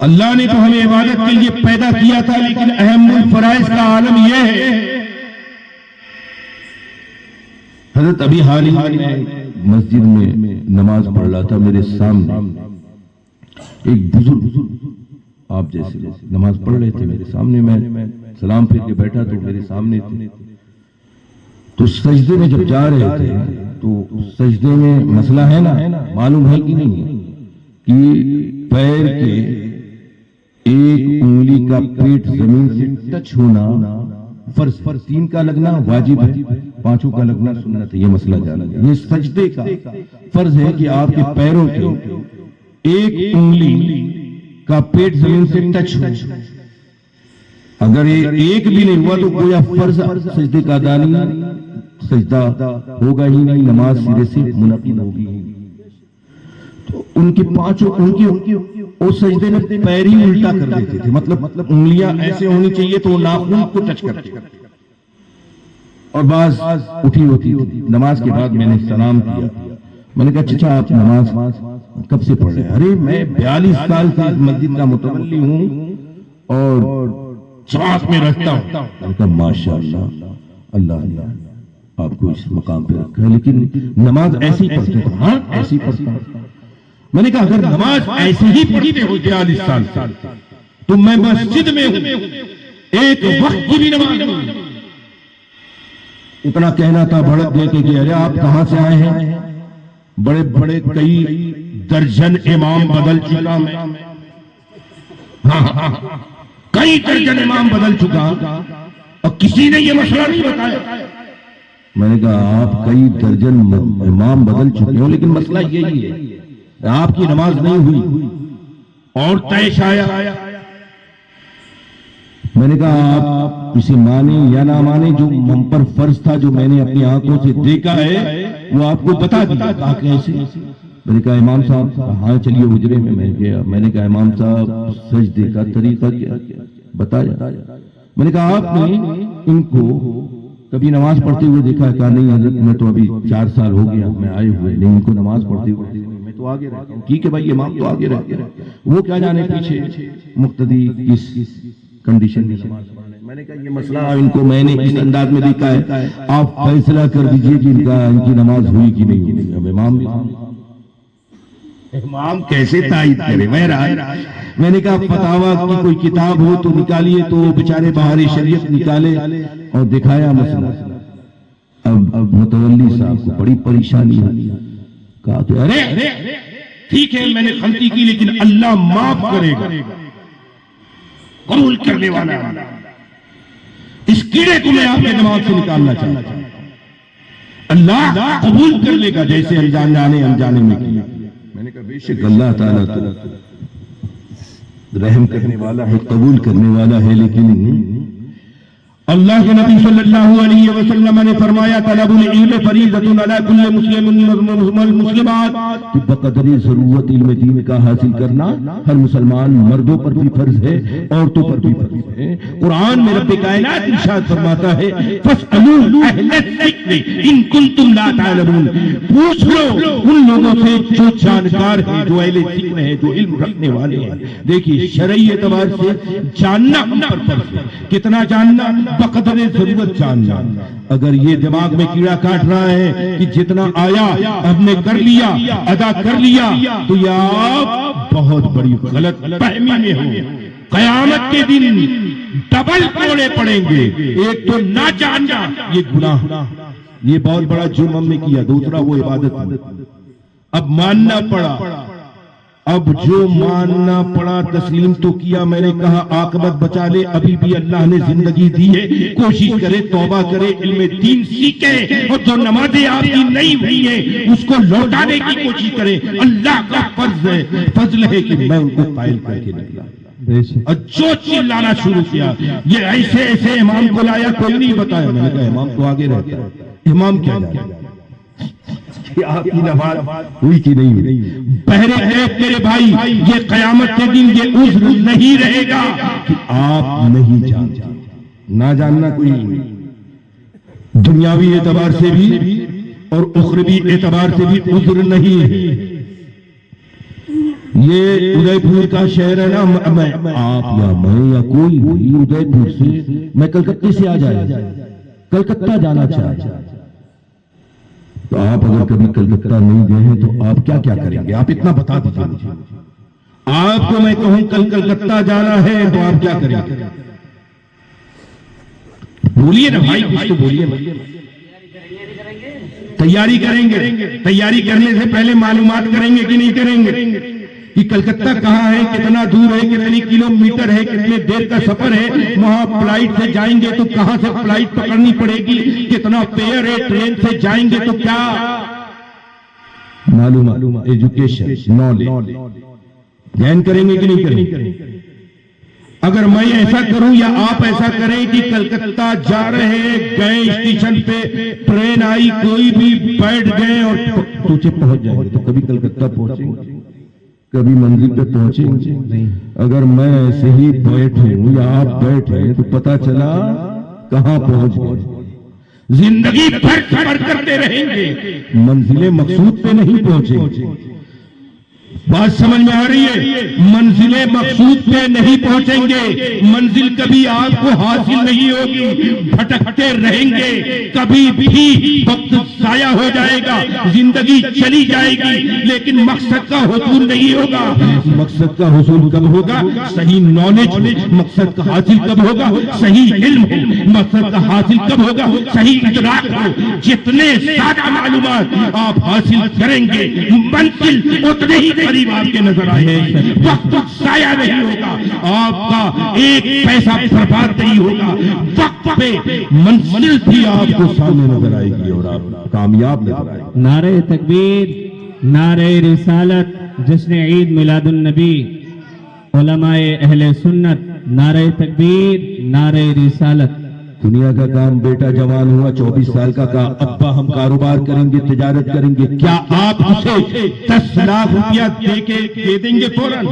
اللہ نے تو ہمیں عبادت کے لیے پیدا کیا تھا، لیکن اہم الفرائض کا عالم یہ ہے. حضرت ابھی حال ہی میں مسجد میں نماز پڑھ رہا تھا، میرے سامنے ایک بزرگ آپ جیسے نماز پڑھ رہے تھے میرے سامنے. میں سلام پھیر کے بیٹھا تو میرے سامنے تھے. تو سجدے میں جب جا رہے تھے تو سجدے میں مسئلہ ہے نا، معلوم ہے کہ نہیں ہے کہ پیر کے ایک انگلی کا پیٹ زمین سے ٹچ ہونا فرض، 3 کا لگنا واجب ہے، 5 کا لگنا سنت ہے. یہ مسئلہ جانا گیا. یہ سجدے کا فرض ہے کہ آپ کے پیروں کے ایک انگلی کا پیٹ زمین سے ٹچ ہو. اگر ایک بھی نہیں ہوا تو گویا فرض سجدے کا ادا نہیں، سجدہ ہوگا ہی نہیں، نماز سرے سے منعقد ہوگی. تو ان کے 5 اس سجدے میں پیر ہی الٹا کر دیتے تھے، مطلب انگلیاں ایسے ہونی چاہیے تو ناخن کو ٹچ کرتے. اور بعض اٹھی ہوتی تھی نماز کے بعد میں نے سلام کیا. میں نے کہا چچا آپ نماز کب سے پڑھ رہے ہیں؟ ارے میں 42 سال سے اس مسجد کا متولی ہوں اور جماعت میں رہتا ہوں. میں نے کہا ماشاءاللہ اللہ نے آپ کو اس مقام پہ رکھا ہے، لیکن نماز ایسی ہی پڑھتے ہو؟ ہاں ایسی پڑھتا ہوں. میں نے کہا اگر نماز ایسی ہی پڑھتے ہو 42 سال سے تو میں مسجد میں ہوں ایک وقت کی بھی نماز نہیں. اتنا کہنا تھا بھڑک دے کے کہ ارے آپ کہاں سے آئے ہیں؟ بڑے بڑے کئی درجن امام بدل چکا میں. ہاں کئی درجن امام بدل چکا اور کسی نے یہ مسئلہ نہیں بتایا. میں نے کہا آپ کئی درجن امام بدل چکے ہو لیکن مسئلہ یہی ہے آپ کی نماز نہیں ہوئی اور طے آیا. میں نے کہا آپ اسے مانے یا نہ مانے، جو من پر فرض تھا جو میں نے اپنی آنکھوں سے دیکھا ہے وہ آپ کو بتا دیا. کہا کیسے؟ میں نے کہا امام صاحب ہاں چلیے حجرے میں میں گیا. میں نے کہا امام صاحب سجدے کا طریقہ کیا بتایا. میں نے کہا آپ نے ان کو کبھی نماز پڑھتے ہوئے دیکھا؟ کہا نہیں حضرت میں تو ابھی 4 سال ہو گیا میں آئے ہوئے، نہیں ان کو نماز پڑھتے ہوئے میں تو آگے رہتا ہوں. ٹھیک ہے بھائی امام تو آگے رہتے ہیں، وہ کیا جانے پیچھے مقتدی کس کنڈیشن میں نماز پڑھنے. میں نے کہا یہ مسئلہ ان کو میں نے اس انداز میں دیکھا ہے، آپ فیصلہ کر دیجئے کہ ان کی نماز ہوئی کہ نہیں ہوئی. اب امام کیسے تائید کرے؟ میں نے کہا فتاوا کی کوئی کتاب ہو تو نکالیے. تو بیچارے بہار شریعت نکالے اور دکھایا مسئلہ. اب متولی صاحب کو بڑی پریشانی ہوئی. کہا کہ ارے ٹھیک ہے میں نے غلطی کی لیکن اللہ معاف کرے گا، قبول کرنے والا ہے. اس کیڑے کو میں آپ کے دماغ سے نکالنا چاہتا ہوں. اللہ قبول کر لے گا جیسے انجانے میں کیا. میں نے کہا بے شک اللہ تعالیٰ تو رحم کرنے والا ہے، قبول کرنے والا ہے، لیکن اللہ کے نبی صلی اللہ علیہ وسلم نے فرمایا طلب العلم فریضۃ علی کل مسلم والمسلمات، کہ بقدر ضرورت علم دین کا حاصل کرنا ہر مسلمان مردوں پر بھی فرض ہے عورتوں پر بھی فرض ہے. قرآن میں رب کائنات ارشاد فرماتا ہے فاسألوا اہل الذکر ان کنتم لا تعلمون، پوچھ لو ان لوگوں سے جو جانکار ہیں، جو اہل ذکر ہیں، جو علم رکھنے والے ہیں. دیکھیے شرعی اعتبار سے جاننا ہم پر فرض ہے. کتنا جاننا؟ بقدر ضرورت جاننا. اگر یہ دماغ میں کیڑا کاٹ رہا ہے کہ جتنا آیا ہم نے کر لیا، ادا کر لیا، تو یہ آپ بہت بڑی غلط فہمی میں ہو. قیامت کے دن ڈبل کوڑے پڑیں گے. ایک تو نہ جاننا یہ گناہ، یہ بہت بڑا جرم ہم نے کیا. دوسرا وہ عبادت. اب ماننا پڑا. اب جو ماننا پڑا تسلیم تو کیا. میں نے کہا عاقبت بچا لے، ابھی بھی اللہ نے زندگی دی ہے، کوشش کرے توبہ کرے علم دین سیکھے، اور جو نمازیں آپ کی نہیں ہوئی ہیں اس کو لوٹانے کی کوشش کرے. اللہ کا فضل ہے کہ میں ان کو قائل کر کے نکلا. اور جو چلانا شروع کیا یہ ایسے ایسے امام کو لایا، کوئی نہیں بتایا. میں نے کہا امام تو آگے رہتا ہے، امام کیا جاتا آپ کی نماز ہوئی کہ نہیں ہوئی. پہرے ہے میرے بھائی، یہ قیامت کے دن یہ عذر نہیں رہے گا کہ آپ نہیں جانتے. نہ جاننا کوئی دنیاوی اعتبار سے بھی اور اخروی اعتبار سے بھی عذر نہیں ہے. یہ ادے پور کا شہر ہے نا، آپ یا میں یا کوئی بھی ادے پور سے، میں کلکتے سے آ جائے کلکتہ جانا چاہتا، تو آپ اگر کبھی کلکتہ نہیں گئے ہیں تو آپ کیا کیا کریں گے؟ آپ اتنا بتا دیجیے مجھے. آپ کو میں کہوں کل کلکتہ جانا ہے تو آپ کیا کریں گے؟ بولیے نا بھائی، کچھ تو بولیے. تیاری کریں گے. تیاری کرنے سے پہلے معلومات کریں گے کہ نہیں کریں گے کہ کلکتہ کہاں ہے، کتنا دور ہے، کتنی کلومیٹر ہے، کتنے دیر کا سفر ہے، وہاں فلائٹ سے جائیں گے تو کہاں سے فلائٹ پکڑنی پڑے گی، کتنا فیئر ہے، ٹرین سے جائیں گے تو کیا معلومات، ایجوکیشن، نالج گین کریں گے کہ نہیں کریں گے؟ اگر میں ایسا کروں یا آپ ایسا کریں کہ کلکتہ جا رہے گئے، اسٹیشن پہ ٹرین آئی، کوئی بھی بیٹھ گئے اور سوچے پہنچ جائیں گے، تو کبھی کلکتہ پہنچیں گے، کبھی منزل پہ پہنچیں گے. اگر میں ایسے ہی بیٹھوں یا آپ بیٹھیں تو پتا چلا کہاں پہنچ گئے. زندگی بھر سفر کرتے رہیں گے، منزل مقصود پہ نہیں پہنچیں گے۔ بات سمجھ میں آ رہی ہے؟ منزل مقصود پہ نہیں پہنچیں گے، منزل کبھی آپ کو حاصل نہیں ہوگی، بھٹکتے رہیں گے، کبھی بھی وقت ضائع ہو جائے گا، زندگی چلی جائے گی، لیکن مقصد کا حصول نہیں ہوگا۔ مقصد کا حصول کب ہوگا؟ صحیح نالج۔ مقصد کا حاصل کب ہوگا؟ صحیح علم ہو۔ مقصد کا حاصل کب ہوگا؟ صحیح ادراک ہو۔ جتنے زیادہ معلومات آپ حاصل کریں گے، منزل اتنے ہی قریب آپ کے نظر آئے گا، وقت ضائع نہیں ہوگا، آپ کا ایک پیسہ برباد نہیں ہوگا، وقت پہ منزل بھی آپ کو سامنے نظر آئے گی اور آپ کامیاب نظر آئے گی۔ نعرہ تکبیر، نعرہ رسالت، جشن عید میلاد النبی، علماء اہل سنت، نعرہ تکبیر، نعرہ رسالت۔ دنیا کا کام، بیٹا جوان ہوا 24 سال کا، کہا ابا ہم کاروبار کریں گے، تجارت کریں گے، کیا آپ اسے 10 لاکھ روپیہ دے دیں گے فوراً؟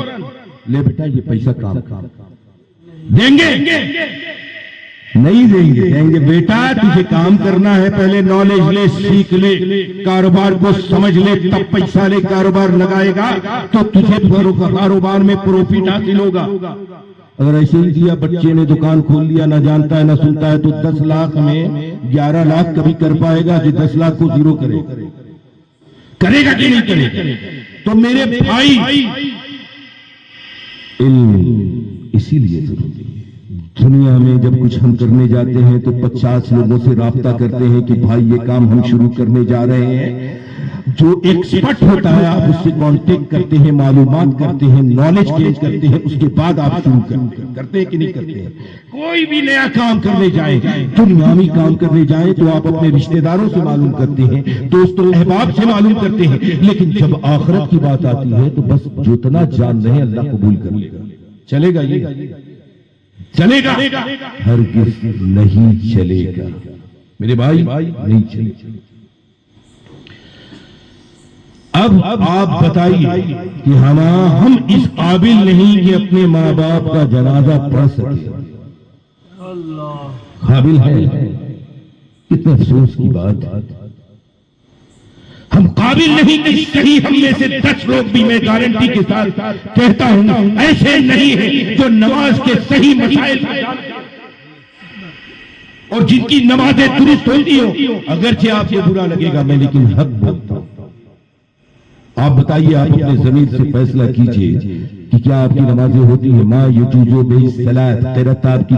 لے بیٹا یہ پیسہ کام دیں گے؟ نہیں دیں گے، کہیں گے بیٹا تجھے کام کرنا ہے، پہلے نالج لے، سیکھ لے، کاروبار کو سمجھ لے، تب پیسہ لے، کاروبار لگائے گا تو تجھے کاروبار میں پروفٹ حاصل ہوگا۔ اگر ایسے ہی دیا، بچے نے دکان کھول لیا، نہ جانتا ہے نہ سنتا ہے، تو 10 لاکھ میں 11 لاکھ کبھی کر پائے گا کہ 10 لاکھ کو زیرو کرے گا کہ نہیں کرے گا؟ تو میرے بھائی، علم اسی لیے ضروری ہے۔ دنیا میں جب کچھ ہم کرنے جاتے ہیں تو 50 لوگوں سے رابطہ کرتے ہیں کہ بھائی یہ کام ہم شروع کرنے جا رہے ہیں۔ جو ایکسپرٹ ہوتا ہے آپ اس سے کانٹیکٹ کرتے ہیں، معلومات کرتے ہیں، نالج گین کرتے ہیں، اس کے بعد آپ شروع کرتے ہیں کہ نہیں کرتے ہیں؟ کوئی بھی نیا کام کرنے جائیں، دنیاوی کام کرنے جائیں تو آپ اپنے رشتہ داروں سے معلوم کرتے ہیں، دوستوں احباب سے معلوم کرتے ہیں، لیکن جب آخرت کی بات آتی ہے تو بس جتنا جان رہے ہیں اللہ قبول کر لے گا۔ چلے گا یہ؟ چلے گا؟ ہرگز نہیں چلے گا میرے بھائی، نہیں چلے گا۔ اب آپ بتائیے کہ ہم اس قابل نہیں کہ اپنے ماں باپ کا جنازہ پڑھ سکے، قابل ہے؟ کتنے افسوس کی بات، ہم قابل نہیں کہ صحیح ہم میں سے 10 لوگ بھی، میں گارنٹی کے ساتھ کہتا ہوں ایسے نہیں ہیں جو نماز کے صحیح مسائل اور جن کی نمازیں درست ہوتی ہوں، اگرچہ آپ کو برا لگے گا میں لیکن حق بولتا ہوں۔ آپ بتائیے، آپ اپنے ضمیر سے فیصلہ کیجئے کہ کیا آپ کی نمازیں ہوتی ہیں؟ ماں یجوز بہ الصلاۃ، قرات آپ کی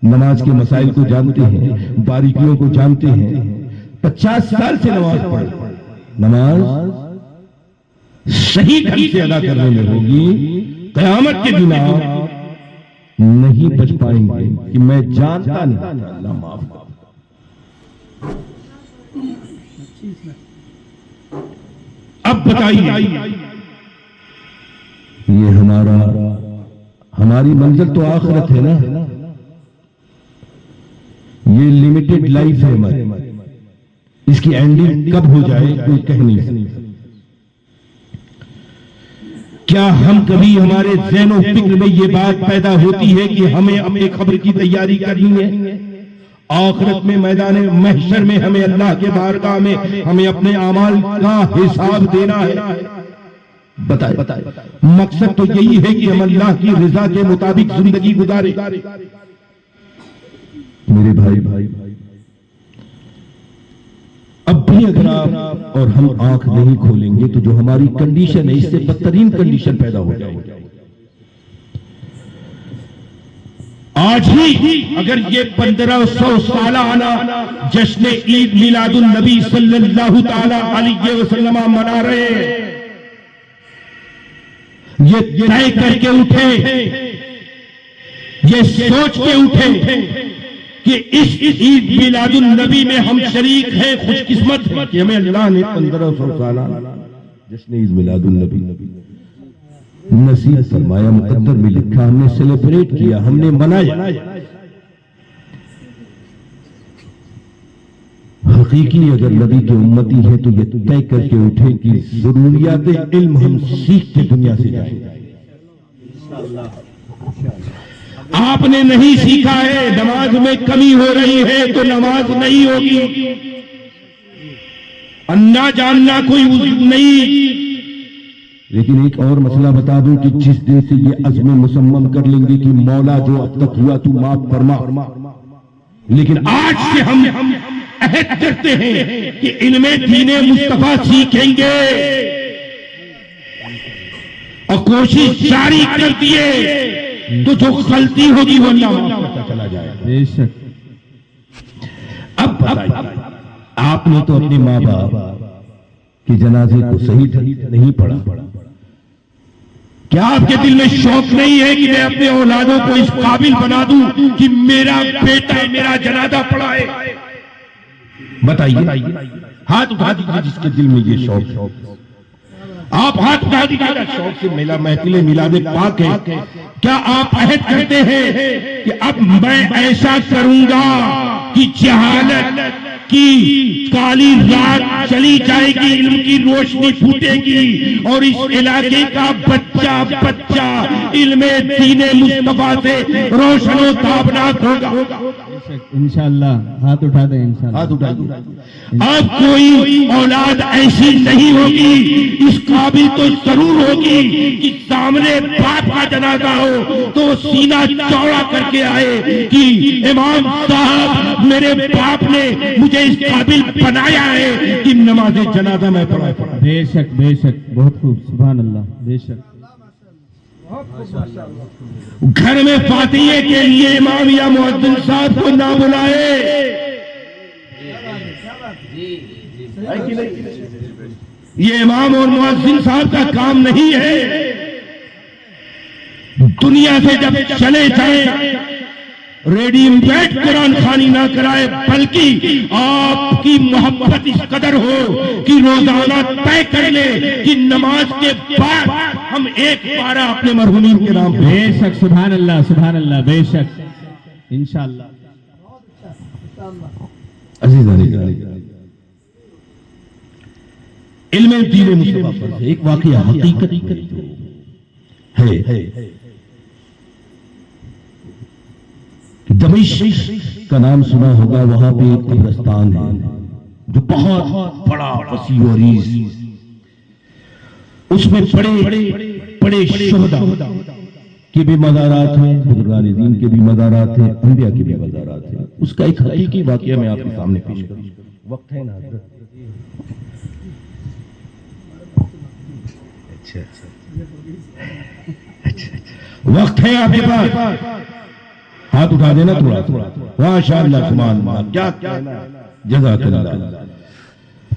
نماز کے مسائل کو جانتے ہیں، باریکیوں کو جانتے ہیں، 50 سال سے نماز پڑھ، نماز صحیح ڈھنگ سے ادا کرنے میں ہوگی، قیامت کے دن آپ نہیں بچ پائیں گے کہ میں جانتا نہیں، اللہ معاف کرے۔ اب بتائیے، یہ ہماری منزل تو آخرت ہے نا، یہ لمیٹڈ لائف ہے ہماری، اس کی اینڈنگ کب ہو جائے کوئی کہہ نہیں سکتا۔ کیا ہم کبھی ہمارے ذہن و فکر میں یہ بات پیدا ہوتی ہے کہ ہمیں اپنے قبر کی تیاری کرنی ہے؟ آخرت میں میدان محشر میں ہمیں اللہ کے بارگاہ میں ہمیں اپنے اعمال کا حساب دینا ہے۔ بتائے مقصد تو یہی ہے کہ ہم اللہ کی رضا کے مطابق زندگی گزارے۔ میرے بھائی، اب بھی اگر آپ اور ہم آنکھ نہیں کھولیں گے تو جو ہماری کنڈیشن ہے اس سے بدترین کنڈیشن پیدا ہو جائے گی۔ آج ہی اگر یہ 1500 سالانہ جشن عید میلاد النبی صلی اللہ تعالی علیہ وسلم منا رہے ہیں، یہ طے کر کے اٹھے، یہ سوچ کے اٹھے کہ اس عید میلاد النبی میں ہم شریک ہیں، خوش قسمت ہیں کہ ہمیں اللہ نے 1500 سالانہ جشن عید میلاد النبی نصیب فرمایا، مقدر میں لکھا، ہم نے سیلیبریٹ کیا، ہم نے منایا۔ حقیقی اگر نبی کے امتی ہیں تو یہ طے کر کے اٹھے کہ ضروریات علم ہم سیکھ کے دنیا سے جائیں۔ آپ نے نہیں سیکھا ہے، نماز میں کمی ہو رہی ہے تو نماز نہیں ہوگی. نہ جاننا کوئی عذر نہیں. لیکن ایک اور مسئلہ بتا دوں کہ جس دن سے یہ عزم مسمم کر لیں گے کہ مولا جو اب تک ہوا تو معاف فرما، لیکن آج سے ہم عہد کرتے ہیں کہ علم دین مصطفیٰ سیکھیں گے اور کوشش جاری کر دیے تو جو غلطی ہوگی وہ اللہ کرتا چلا جائے. بے شک. اب بتائیے، آپ نے تو اپنے ماں باپ کے جنازے کو صحیح ڈھنگ سے نہیں پڑھا، کیا آپ کے دل میں شوق نہیں ہے کہ میں اپنے اولادوں کو اس قابل بنا دوں کہ میرا بیٹا میرا جنازہ پڑھائے؟ بتائیے، ہاتھ اٹھا دیجیے جس کے دل میں یہ شوق. آپ ہاتھ اٹھا دیجیے شوق سے. میلا محفل میلاد پاک ہے. کیا آپ عہد کرتے ہیں کہ اب میں ایسا کروں گا کہ جہالت کی کالی رات چلی جائے گی، علم کی روشنی پھوٹے گی اور اس علاقے کا بچہ علم دین مصطفیٰ سے روشن و تابناک ہوگا؟ انشاءاللہ. ہاتھ اٹھا دیں انشاءاللہ. ہاتھ اٹھائیے. اب کوئی اولاد ایسی نہیں ہوگی، اس قابل تو ضرور ہوگی کہ سامنے باپ کا جنازہ ہو تو سینہ چوڑا کر کے آئے کہ امام صاحب میرے باپ نے مجھے اس قابل بنایا ہے کہ نماز جنازہ میں پڑھا. بے شک بے شک. بہت خوب. سبحان اللہ. بے شک. گھر میں فاتحے کے لیے امام یا مؤذن صاحب کو نہ بلائے. یہ امام اور مؤذن صاحب کا کام نہیں ہے. دنیا سے جب چلے جائیں ریڈی میڈ قرآن خوانی نہ کرائے، بلکہ آپ کی محبت اس قدر ہو کہ روزانہ طے کر لے کہ نماز کے بعد ہم ایک پارہ اپنے مرحومین کے نام. بے شک. سبحان اللہ. سبحان اللہ. بے شک. انشاءاللہ. عزیزان علم دین مصطفیٰ پر ایک واقعہ حقیقت ہے. دمشق کا نام سنا ہوگا، وہاں پہ ایک قبرستان ہے جو بہت بڑا وسیع و عریض. اس میں بڑے شہداء کے بھی مزارات ہیں، بزرگان دین کے بھی مزارات ہیں، انبیاء کے بھی مزارات ہیں. اس کا ایک حقیقی واقعہ میں آپ کے سامنے پیش کروں. وقت ہے نا حضرت؟ وقت ہے آپ کے پاس؟ ہاتھ اٹھا دینا تھوڑا. ماشاءاللہ. سبحان اللہ. کیا کہنا ہے. جزاک اللہ.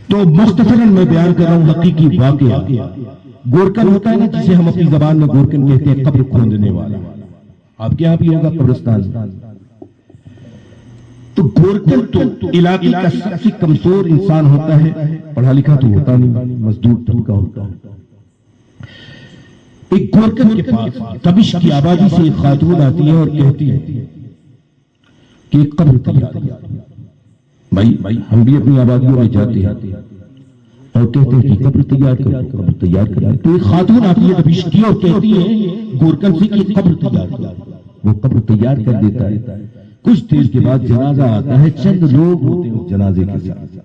تو مختصراً میں بیان کر رہا ہوں حقیقی واقعہ. گورکن ہوتا ہے نا جسے ہم اپنی زبان میں گورکن کہتے ہیں، قبر کھودنے والا. آپ کے یہاں بھی ہوگا قبرستان. تو گورکن تو علاقے کا سب سے کمزور انسان ہوتا ہے، پڑھا لکھا تو ہوتا نہیں، مزدور طبقہ ہوتا ہے. ایک گورکن کے پاس دمشق کی آبادی سے ایک خاتون آتی ہے اور کہتی ہے کہ ایک قبر تیار. بھائی ہم بھی اپنی آبادیوں میں جاتے ہیں اور کہتے ہیں کہ قبر تیار کرو، قبر تیار کرو. تو ایک خاتون آتی ہے دمشق کی اور کہتی ہے گورکن سے کہ قبر تیار کرو. وہ قبر تیار کر دیتا ہے. کچھ دیر کے بعد جنازہ آتا ہے. چند لوگ ہوتے ہیں جنازے کے ساتھ.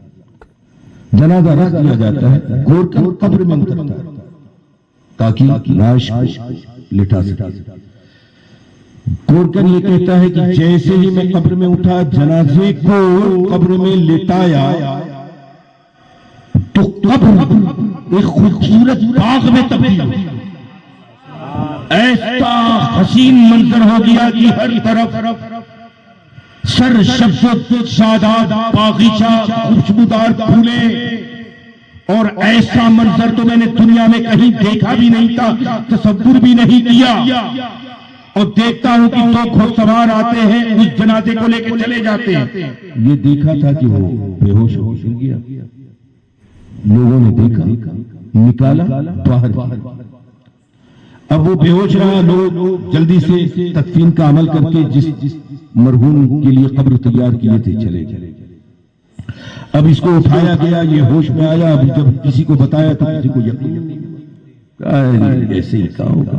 جنازہ رکھ دیا جاتا ہے. گورکن قبر میں اترتا ہے تاکہ لاش کو لٹا سکے. گورکن یہ کہتا ہے کہ جیسے ہی میں قبر میں اٹھا، جنازے کو قبر میں لٹایا تو قبر ایک خوبصورت باغ میں تبدیل ہوئی. ایسا حسین منظر ہو گیا کہ ہر طرف سر شبت شاداب باغیچہ، خوشبودار پھولیں، اور ایسا منظر تو میں نے دنیا میں کہیں دیکھا بھی نہیں تھا، تصور بھی نہیں کیا. اور دیکھتا ہوں کہ دو گھوڑسوار آتے ہیں، اس جنازے کو لے کے چلے جاتے ہیں. یہ دیکھا تھا کہ وہ بے ہوش ہو گیا. لوگوں نے دیکھا، نکالا باہر. اب وہ بے ہوش رہا. لوگ جلدی سے تدفین کا عمل کر کے جس مرحوم کے لیے قبر تیار کیے تھے چلے گئے. اب اس کو اٹھایا گیا، یہ ہوش میں آیا. اب جب کسی کو بتایا تو کسی کو یقین نہیں. ایسے ہی کہا ہوگا.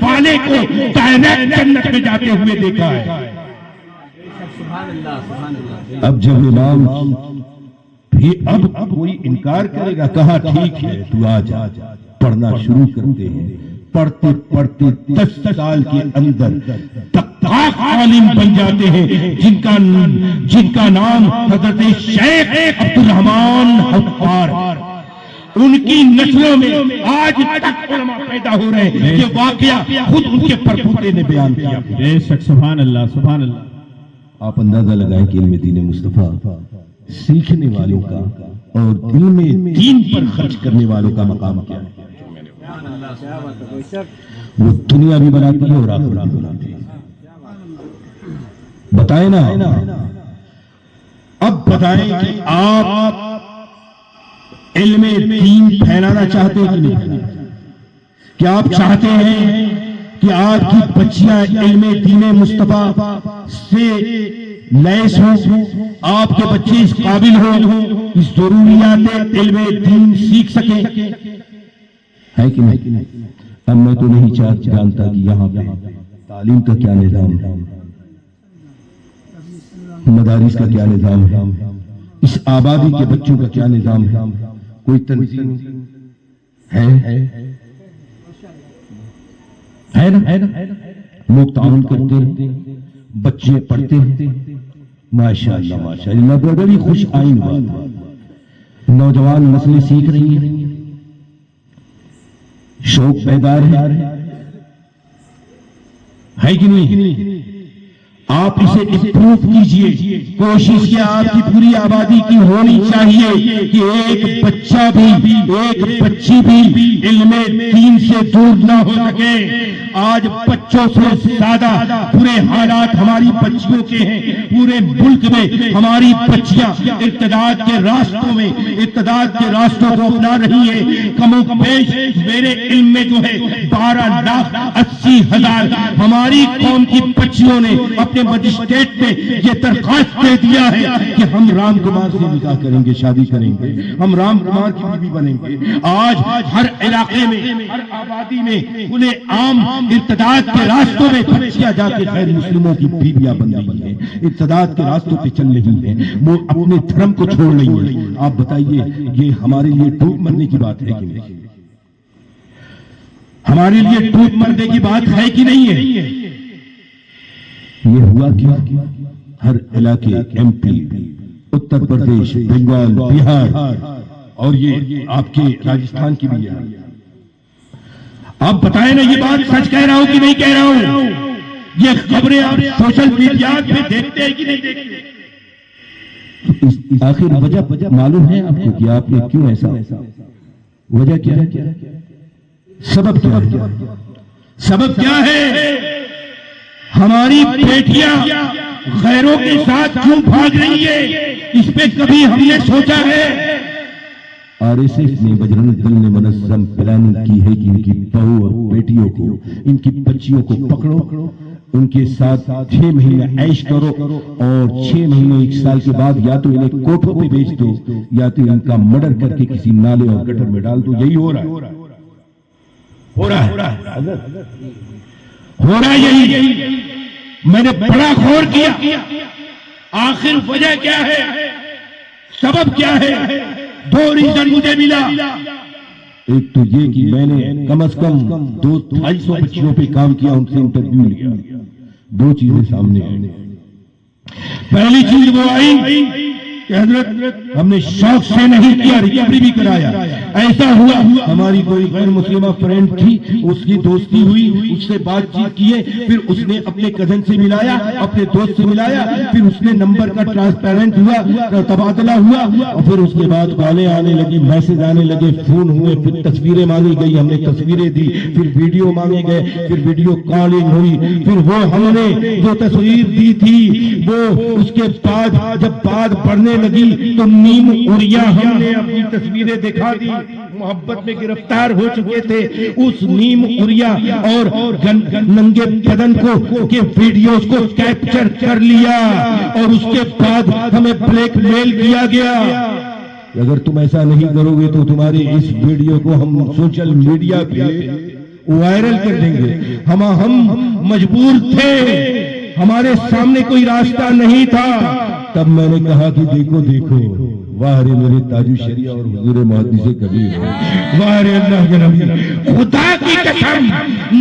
والے کو ڈائریکٹ جنت میں جاتے ہوئے دیکھا ہے۔ اب جب امام بھی اب کوئی انکار کرے گا، کہا ٹھیک ہے تو آ جا، پڑھنا شروع کرتے ہیں، پڑھتے پڑھتے 10 سال کے اندر تقاق عالم بن جاتے ہیں، جن کا نام حضرت شیخ عبد الرحمان حفار، ان کی نسلوں میں آج تک علماء پیدا ہو رہے ہیں۔ یہ واقعہ خود ان کے پرپوتے نے بیان کیا۔ بے شک، سبحان اللہ سبحان اللہ۔ آپ اندازہ لگائیں کہ علم دین مصطفیٰ سیکھنے والوں کا اور دل میں دین پر خرچ کرنے والوں کا مقام کیا ہے؟ وہ دنیا بھی بناتی ہے اور آخرت بھی بناتی ہے۔ بتائیں نا، اب بتائیں کہ آپ علم دین پھیلانا چاہتے ہیں کہ نہیں؟ کیا آپ چاہتے ہیں کہ آپ کی بچیاں علم دین مصطفیٰ سے لیس ہوں، آپ کے بچے اس قابل ہوں، اس ضروریات علم دین سیکھ سکیں؟ ہے کہ نہیں؟ اب میں تو نہیں جانتا کہ یہاں پہ تعلیم کا کیا نظام ہے، مدارس کا کیا نظام ہے، اس آبادی کے بچوں کا کیا نظام ہے، کوئی تنظیم ہے نا؟ لوگ تعاون کرتے ہیں، بچے پڑھتے ہیں، ماشاءاللہ ماشاءاللہ، بڑی خوش آئین بات ہے۔ نوجوان نسلیں سیکھ رہی ہیں، شوق بیدار ہے کہ نہیں؟ آپ اسے امپروو کیجئے، کوشش کیا آپ کی پوری آبادی کی ہونی چاہیے کہ ایک بچہ بھی، ایک بچی بھی علم دین سے دور نہ ہو سکے۔ آج بچوں سے زیادہ برے حالات ہماری بچیوں کے ہیں، پورے ملک میں ہماری بچیاں ارتداد کے راستوں میں، ارتداد کے راستوں کو اپنا رہی ہیں۔ کم و بیش میرے علم میں جو ہے 12,80,000 ہماری قوم کی بچیوں نے اپنے مجسٹریٹ میں یہ درخواست دے دیا ہے کہ ہم رام کمار سے نکاح کریں گے، شادی کریں گے، ہم رام کمار کی بیوی بنیں گے۔ آج ہر علاقے میں، ہر آبادی میں کھلے عام ارتداد کے راستوں میں بچیاں جا کے غیر مسلموں کی بیویاں بن رہی ہیں، ارتداد کے راستوں پہ چل رہی ہیں، وہ اپنے دھرم کو چھوڑ رہی ہیں۔ آپ بتائیے یہ ہمارے لیے ڈوب مرنے کی بات ہے کہ نہیں؟ ہمارے لیے ڈوب مرنے کی بات ہے کہ نہیں ہے؟ یہ ہوا کیا؟ ہر علاقے، ایم پی، اتر پردیش، بنگال، بہار اور یہ آپ کے راجستھان کی بھی ہے۔ آپ بتائیں نا، یہ بات سچ کہہ رہا ہوں کہ نہیں کہہ رہا ہوں؟ یہ خبریں آپ سوشل میڈیا پہ دیکھتے ہیں کہ نہیں دیکھتے؟ آخر وجہ معلوم ہے آپ کو کہ آپ نے کیوں ایسا؟ وجہ کیا ہے؟ سبب کیا ہے؟ سبب کیا ہے؟ ہماری بیٹیاں غیروں کے ساتھ کیوں بھاگ رہی ہے؟ اس پہ کبھی ہم نے سوچا ہے؟ RSS نے، بجرنگ دل نے منظم پلاننگ کی ہے کہ ان کی بہو اور بیٹیوں کو، ان کی بچیوں کو پکڑو، ان کے ساتھ 6 مہینے عیش کرو اور 6 مہینے 1 سال کے بعد یا تو انہیں کوٹھوں پہ بیچ دو یا تو ان کا مرڈر کر کے کسی نالے اور گٹر میں ڈال دو۔ یہی ہو رہا ہے، ہو رہا یہی۔ میں نے بڑا غور کیا، آخر وجہ کیا ہے، سبب کیا ہے؟ 2 ریزن مجھے ملا۔ ایک تو یہ کہ میں نے کم از کم 200-250 بچیوں پہ کام کیا، ان سے انٹرویو لیا، 2 چیزیں سامنے آئیں۔ پہلی چیز وہ آئی کہ حضرت ہم نے شوق سے نہیں کیا، ریکوری بھی کرایا۔ ایسا ہوا ہماری کوئی غیر مسلمہ فرینڈ تھی، اس کی دوستی ہوئی، اس سے بات چیت کیے، پھر اس نے اپنے کزن سے ملایا، اپنے دوست سے ملایا، پھر اس نے نمبر کا ٹرانسپیرنٹ ہوا، تبادلہ ہوا، اور پھر اس کے بعد کالیں آنے لگی، میسج آنے لگے، فون ہوئے، پھر تصویریں مانگی گئی، ہم نے تصویریں دی، پھر ویڈیو مانگے گئے، پھر ویڈیو کالنگ ہوئی، پھر وہ ہم نے جو تصویر دی تھی وہ اس کے بعد جب بات بڑھنے لگی تو نیم اڑیا ہم نے اپنی تصویریں دکھا دی۔ محبت میں گرفتار ہو چکے تھے، اس نیم اڑیا اور ننگے بدن کو کے ویڈیوز کو کیپچر کر لیا اور اس کے بعد ہمیں بلیک میل کیا گیا۔ اگر تم ایسا نہیں کرو گے تو تمہارے اس ویڈیو کو ہم سوشل میڈیا پہ وائرل کر دیں گے. ہم مجبور تھے, ہمارے سامنے کوئی راستہ نہیں تھا. تب میں نے کہا کہ دیکھو دیکھو, واہ رے میرے تاج الشریعہ اور حضور محدث کبیر, واہ رے اللہ کے نبی. خدا کی قسم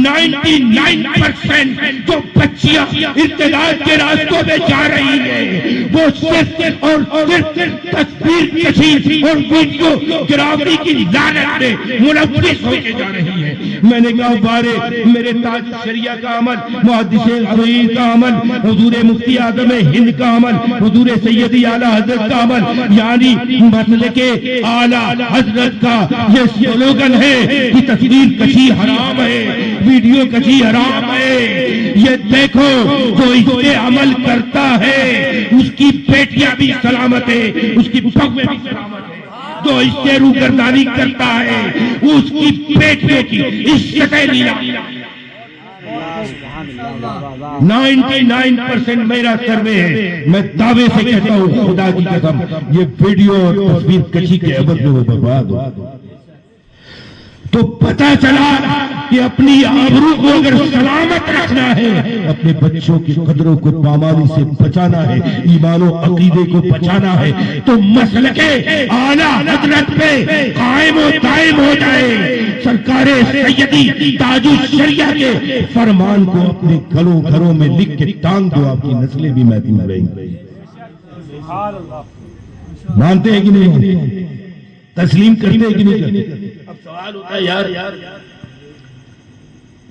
99% جو بچیاں ارتداد کے راستوں میں جا رہی ہیں وہ صرف اور صرف تصویر کشی اور ویڈیو گرافی کی لعنت میں ملوث ہو کے جا رہی ہیں. میں نے کہا بارے میرے تاج الشریعہ کا عمل, محدث کبیر کا عمل, حضور مفتی اعظم ہند کا عمل, حضور سیدی اعلیٰ حضرت کا عمل, یعنی مسلک اعلیٰ حضرت کا یہ سلوگن ہے کہ تصویر کشی حرام ہے, ویڈیو کشی حرام ہے. یہ دیکھو جو اس پہ عمل کرتا ہے اس کی بیٹیاں بھی سلامت ہے, اس کی بہویں بھی سلامت ہے. جو اس سے روگردانی کرتا ہے اس کی بیٹیوں کی عزت نیلا. 99% میرا سروے ہے, میں دعوے سے کہتا ہوں خدا کی قسم یہ ویڈیو اور تصویر کشی کے عوض میں وہ برباد ہو. تو پتہ چلا کہ اپنی آبرو کو اگر سلامت رکھنا ہے, اپنے بچوں کی قدروں کو پامالی سے بچانا ہے, ایمان و عقیدے کو بچانا ہے, تو مسلک اعلیٰ حضرت پہ قائم و دائم ہو جائے. سرکار سیدی تاج الشریعہ کے فرمان کو اپنے گھروں میں لکھ کے ٹانگ دو, آپ کی نسلیں بھی محفوظ رہیں گی. مانتے ہیں کہ نہیں, تسلیم کرتے ہیں کہ نہیں کرتے؟ اب سوال ہوتا ہے یار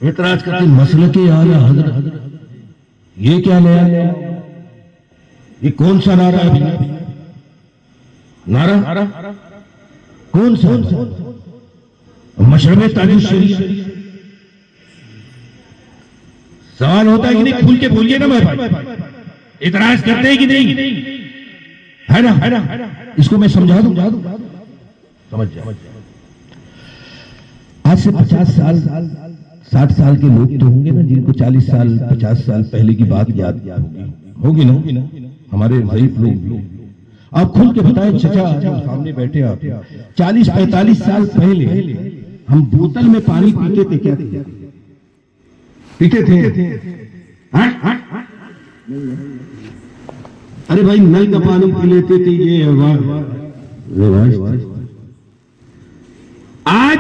اعتراض کرتے ہیں مسلک اعلیٰ حضرت, یہ کیا نیا, یہ کون سا نعرہ ہے؟ نعرہ کون سا؟ مشرب تاج الشریعہ. سوال ہوتا ہے کہ نہیں, کھل کے بولیے نا میرے بھائی, اعتراض کرتے ہیں کہ نہیں, ہے نا, اس کو میں سمجھا دوں, سمجھ جائے. آج سے 50 سال 60 سال کے لوگ تو ہوں گے نا جن کو 40 سال 50 سال پہلے کی بات یاد ہوگی نا, ہمارے ضعیف لوگ. آپ کھل کے بتائیں چچا, سامنے بیٹھے آپ, 40-45 سال پہلے ہم بوتل میں پانی پیتے تھے, کیا پیتے تھے؟ ارے بھائی نل کا پانی پی لیتے تھے, یہ آج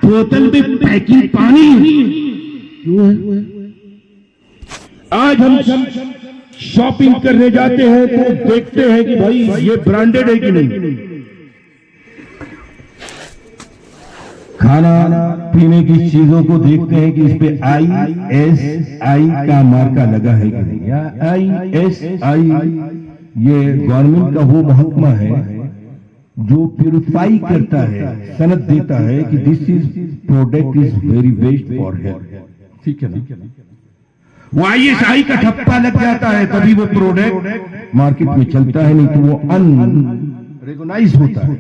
بوتل میں پیکنگ پانی کیوں ہے؟ آج ہم شاپنگ کرنے جاتے ہیں تو دیکھتے ہیں کہ بھائی یہ برانڈڈ ہے کہ نہیں, کھانا پینے کی چیزوں کو دیکھتے ہیں کہ اس پہ ISI کا مارکا لگا ہے کہ نہیں. ISI یہ گورنمنٹ کا وہ محکمہ ہے جو پیوریفائی کرتا ہے, سند دیتا ہے کہ this is product is very best for health. ٹھیک ہے نا, وہ ISI کا ٹھپا لگ جاتا ہے تبھی وہ پروڈکٹ مارکیٹ میں چلتا ہے, نہیں تو وہ ان ریکگنائز ہوتا ہے,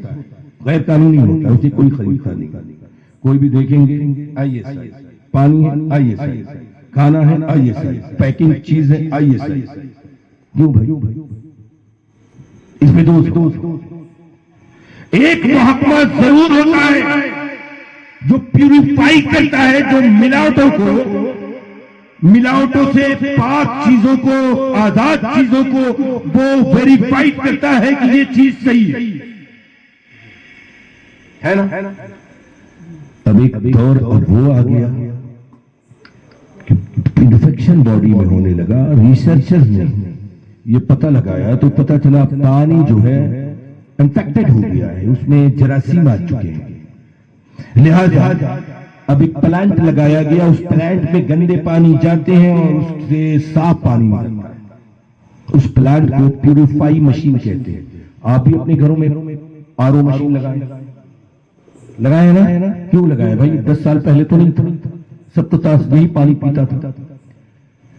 غیر قانونی ہوتا ہے, اسے کوئی خریدتا نہیں. کوئی بھی دیکھیں گے ISI, پانی ہے ISI, کھانا ہے ISI, پیکنگ چیز ہے ISI. کیوں بھائی؟ اس میں دوست ایک محکمہ ضرور ہوتا ہے جو پیوریفائی کرتا ہے, جو ملاوٹوں سے پاک چیزوں کو, آزاد چیزوں کو وہ ویریفائی کرتا ہے کہ یہ چیز صحیح ہے نا. اب ایک دور اور وہ آ گیا کہ انفیکشن باڈی میں ہونے لگا. ریسرچرز نے یہ پتہ لگایا تو پتہ چلا پانی جو ہے انفیکٹڈ ہو گیا ہے, اس میں جراثیم آ چکے ہیں. لہذا اب ایک پلانٹ لگایا گیا, اس پلانٹ میں گندے پانی جاتے ہیں اور اس سے صاف پانی نکلتا ہے. اس پلانٹ کو پیوریفائی مشین کہتے ہیں. آپ بھی اپنے گھروں میں RO مشین لگائے نا, کیوں لگائے بھائی؟ 10 سال پہلے تو نہیں تھا, سب تو یہی پانی پیتا تھا.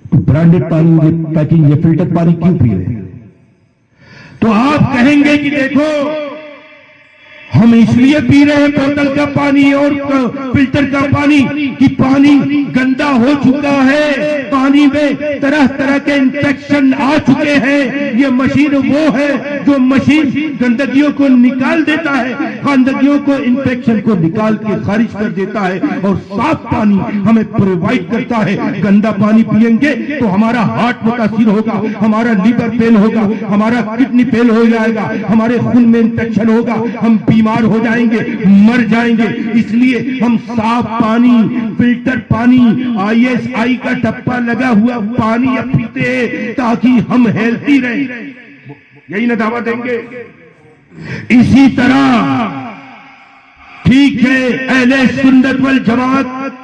تو برانڈڈ پانی, پیکنگ, یہ فلٹر پانی کیوں پی رہے ہیں؟ تو آپ کہیں گے کہ دیکھو ہم اس لیے پی رہے ہیں بوتل کا پانی اور فلٹر کا پانی کہ پانی گندا ہو چکا ہے, پانی میں طرح طرح کے انفیکشن آ چکے ہیں, یہ مشین وہ ہے جو مشین گندگیوں کو نکال دیتا ہے، گندگیوں کو انفیکشن کو نکال کے خارج کر دیتا ہے اور صاف پانی ہمیں پرووائڈ کرتا ہے۔ گندا پانی پیئیں گے تو ہمارا ہارٹ متاثر ہوگا، ہمارا لیور فیل ہوگا، ہمارا کڈنی فیل ہو جائے گا، ہمارے خون میں انفیکشن ہوگا، ہم بیمار ہو جائیں گے، مر جائیں گے۔ اس لیے ہم صاف پانی، فلٹر پانی، ISI کا ٹپا لگا ہوا پانی پیتے ہیں تاکہ ہم ہیلتھی رہیں۔ یہی نہ دعویٰ دیں گے؟ اسی طرح ٹھیک ہے اہل سنت والجماعت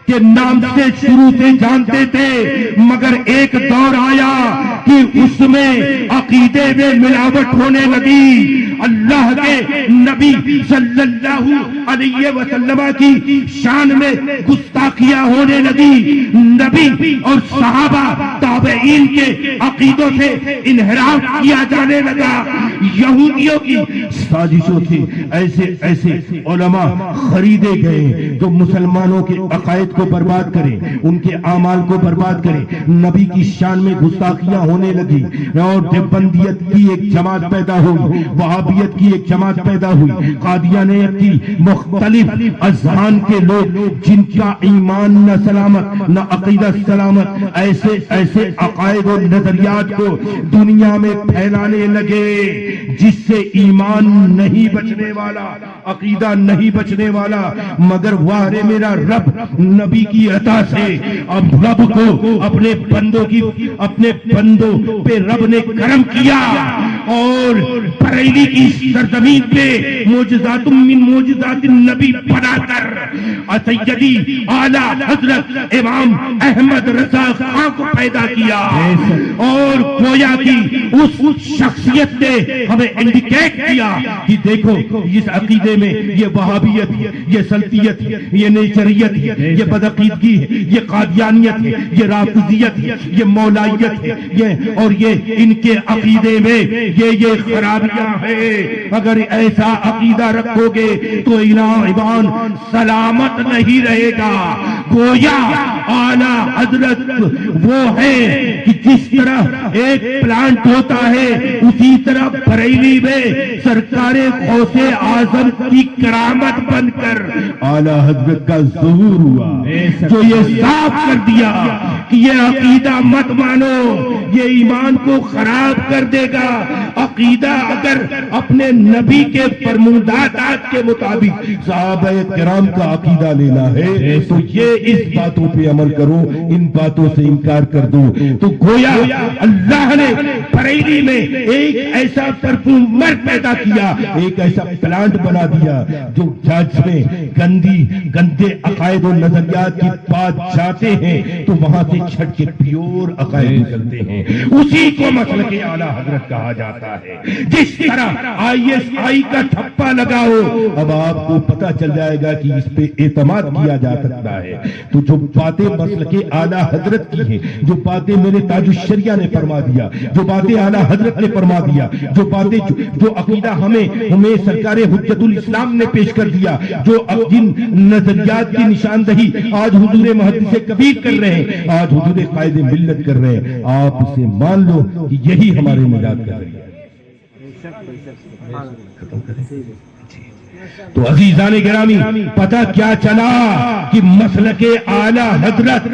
کے نام سے شروع سے جانتے تھے، مگر ایک دور آیا کہ اس میں عقیدے میں ملاوٹ ہونے لگی، اللہ کے نبی صلی اللہ علیہ وسلم کی شان میں گستاخیاں ہونے لگی، نبی اور صحابہ تابعین کے عقیدوں سے انحراف کیا جانے لگا، یہودیوں کی سازشوں سے ایسے ایسے علماء خریدے گئے جو مسلمانوں کے عقائد کو برباد کریں، ان کے اعمال کو برباد کریں، نبی کی شان میں گستاخیاں ہونے لگی اور دیوبندیت کی ایک جماعت پیدا ہوئی، وہابیت کی ایک جماعت پیدا ہوئی، قادیانیت کی مختلف اذہان کے لوگ جن کا ایمان نہ سلامت نہ عقیدہ سلامت، ایسے ایسے عقائد اور نظریات کو دنیا میں پھیلانے لگے جس سے ایمان نہیں بچنے والا، عقیدہ نہیں بچنے والا، مگر واہ رے میرا رب نبی کی عطا سے اب رب کو اپنے بندوں پہ رب نے کرم کیا اور بریلی کی سرزمین پہ معجزات من معجزات النبی بنا کر سیدی اعلیٰ حضرت امام احمد رضا خان کو پیدا کیا، اور گویا کی اس شخصیت نے ہمیں انڈیکیٹ کیا کہ دیکھو اس عقیدے میں یہ وہابیت، یہ سلطیت، یہ نیچریت، یہ بدعقیدگی ہے، یہ قادیانیت ہے، یہ رافضیت ہے، یہ مولائیت ہے، اور یہ ان کے عقیدے میں یہ خرابیاں ہیں۔ اگر ایسا عقیدہ رکھو گے تو ایمان سلامت نہیں رہے گا۔ گویا اعلیٰ حضرت وہ ہے کہ جس طرح ایک پلانٹ ہوتا ہے اسی طرح بریلی میں سرکار غوث اعظم کی کرامت بن کر اعلیٰ حضرت کا ظہور ہوا، جو یہ صاف کر دیا کہ یہ عقیدہ مت مانو، یہ ایمان کو خراب کر دے گا۔ عقیدہ اگر اپنے نبی کے فرمودات کے مطابق صحابہ کرام کا عقیدہ لینا ہے تو یہ اس باتوں پہ عمل کرو، ان باتوں سے انکار کر دو۔ تو گویا اللہ نے بریلی میں ایک ایسا پرفیومر پیدا کیا، ایک ایسا پلانٹ بنا دیا جو جج میں گندے عقائد و نظریات کی بات جاتے ہیں تو وہاں سے چھٹ کے پیور عقائد نکلتے ہیں، اسی کو مسلک اعلیٰ حضرت کہا جاتا ہے۔ جس طرح ISI کا ٹھپا لگاؤ، اب آپ کو پتہ چل جائے گا کہ اس پہ اعتماد کیا جا سکتا ہے۔ تو جو باتیں مسلک اعلیٰ حضرت کی ہیں، جو باتیں میرے تاج الشریعہ نے فرما دیا، جو باتیں اعلیٰ حضرت نے فرما دیا، جو باتیں جو عقیدہ ہمیں سرکار حجت الاسلام نے پیش کر دیا، جو جن نظریات کی نشاندہی آج حضور محدث کبیر کر رہے ہیں، آج حضور قائد ملت کر رہے ہیں، آپ اسے مان لو کہ یہی ہمارے نجات کا ذریعہ ہے۔ تو عزیزان گرامی، پتہ کیا چلا کہ مسلک اعلیٰ حضرت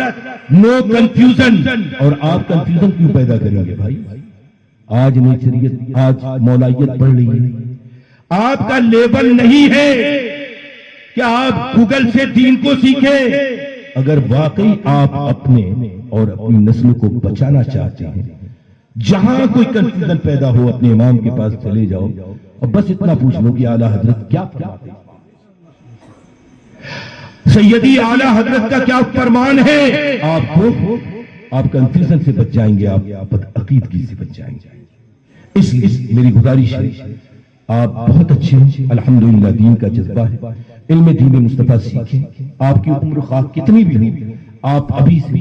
نو کنفیوژن، اور آپ کنفیوژن کیوں پیدا کریں گے بھائی؟ آج نیچریت، آج مولائیت بڑھ رہی ہے، آپ کا لیبل نہیں ہے کہ آپ گوگل سے دین کو سیکھیں۔ اگر واقعی آپ اپنے اور اپنی نسل کو بچانا چاہتے ہیں، جہاں کوئی کنفیوژن پیدا ہو اپنے امام کے پاس چلے جاؤ اور بس اتنا پوچھ لو کہ اعلیٰ حضرت کیا فرماتے ہیں، سیدی اعلیٰ حضرت کا کیا فرمان ہے، آپ کنفیوژن سے بچ جائیں گے، آپ بدعقیدگی سے بچ جائیں گے۔ اس لیے میری گزارش ہے، آپ بہت اچھے ہیں، الحمدللہ دین کا جذبہ ہے، علم دین مصطفیٰ سیکھیں، آپ کی عمر خواہ کتنی بھی ہو، آپ ابھی سے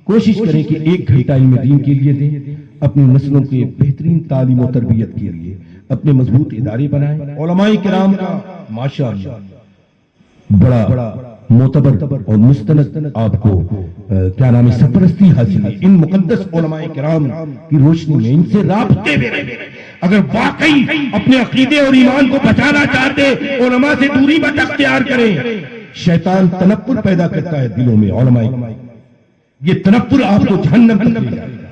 کوشش کریں کہ 1 گھنٹہ علم دین کے لیے دیں، اپنی نسلوں کے بہترین تعلیم و تربیت کے لیے اپنے مضبوط ادارے بنائیں۔ علماء کرام کا ماشاءاللہ بڑا معتبر اور مستند آپ کو کیا نام ہے سرپرستی حاصل ہے ان مقدس علماء کرام کی روشنی میں، ان سے رابطے میں رہے۔ اگر واقعی اپنے عقیدے اور ایمان کو بچانا چاہتے علماء سے دوری مت اختیار کریں۔ شیطان تنفر پیدا کرتا ہے دلوں میں علماء، یہ تنفر آپ کو جہنم تک لے جائے گا۔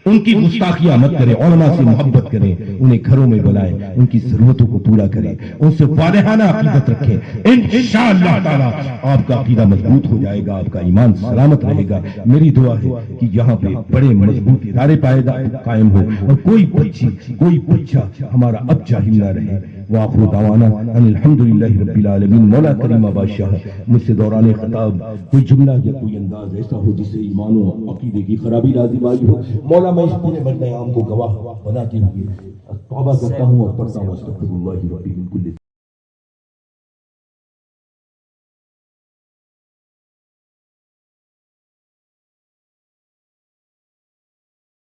ان کی گستاخیاں مت کریں، علماء سے محبت کریں، انہیں گھروں میں بلائیں، ان کی ضرورتوں کو پورا کریں، ان سے واضحانہ عقیدت رکھیں۔ انشاءاللہ تعالی آپ کا عقیدہ مضبوط ہو جائے گا، آپ کا ایمان سلامت رہے گا۔ میری دعا ہے کہ یہاں پہ بڑے مضبوط ادارے قائم ہو اور کوئی بچہ ہمارا اب جاہل نہ رہے۔ وآخر دعوانا ان الحمدللہ رب العالمین۔ مولا کریم بادشاہ مجھ سے دوران خطاب کوئی جملہ یا کوئی انداز ایسا ہو جس سے ایمان و عقیدے کی خرابی لازم آئی ہو، مولا میں اس پورے مردِ عام کو گواہ بناتے ہوئے توبہ کرتا ہوں اور پڑھتا ہوں استغفر اللہ ربی من کل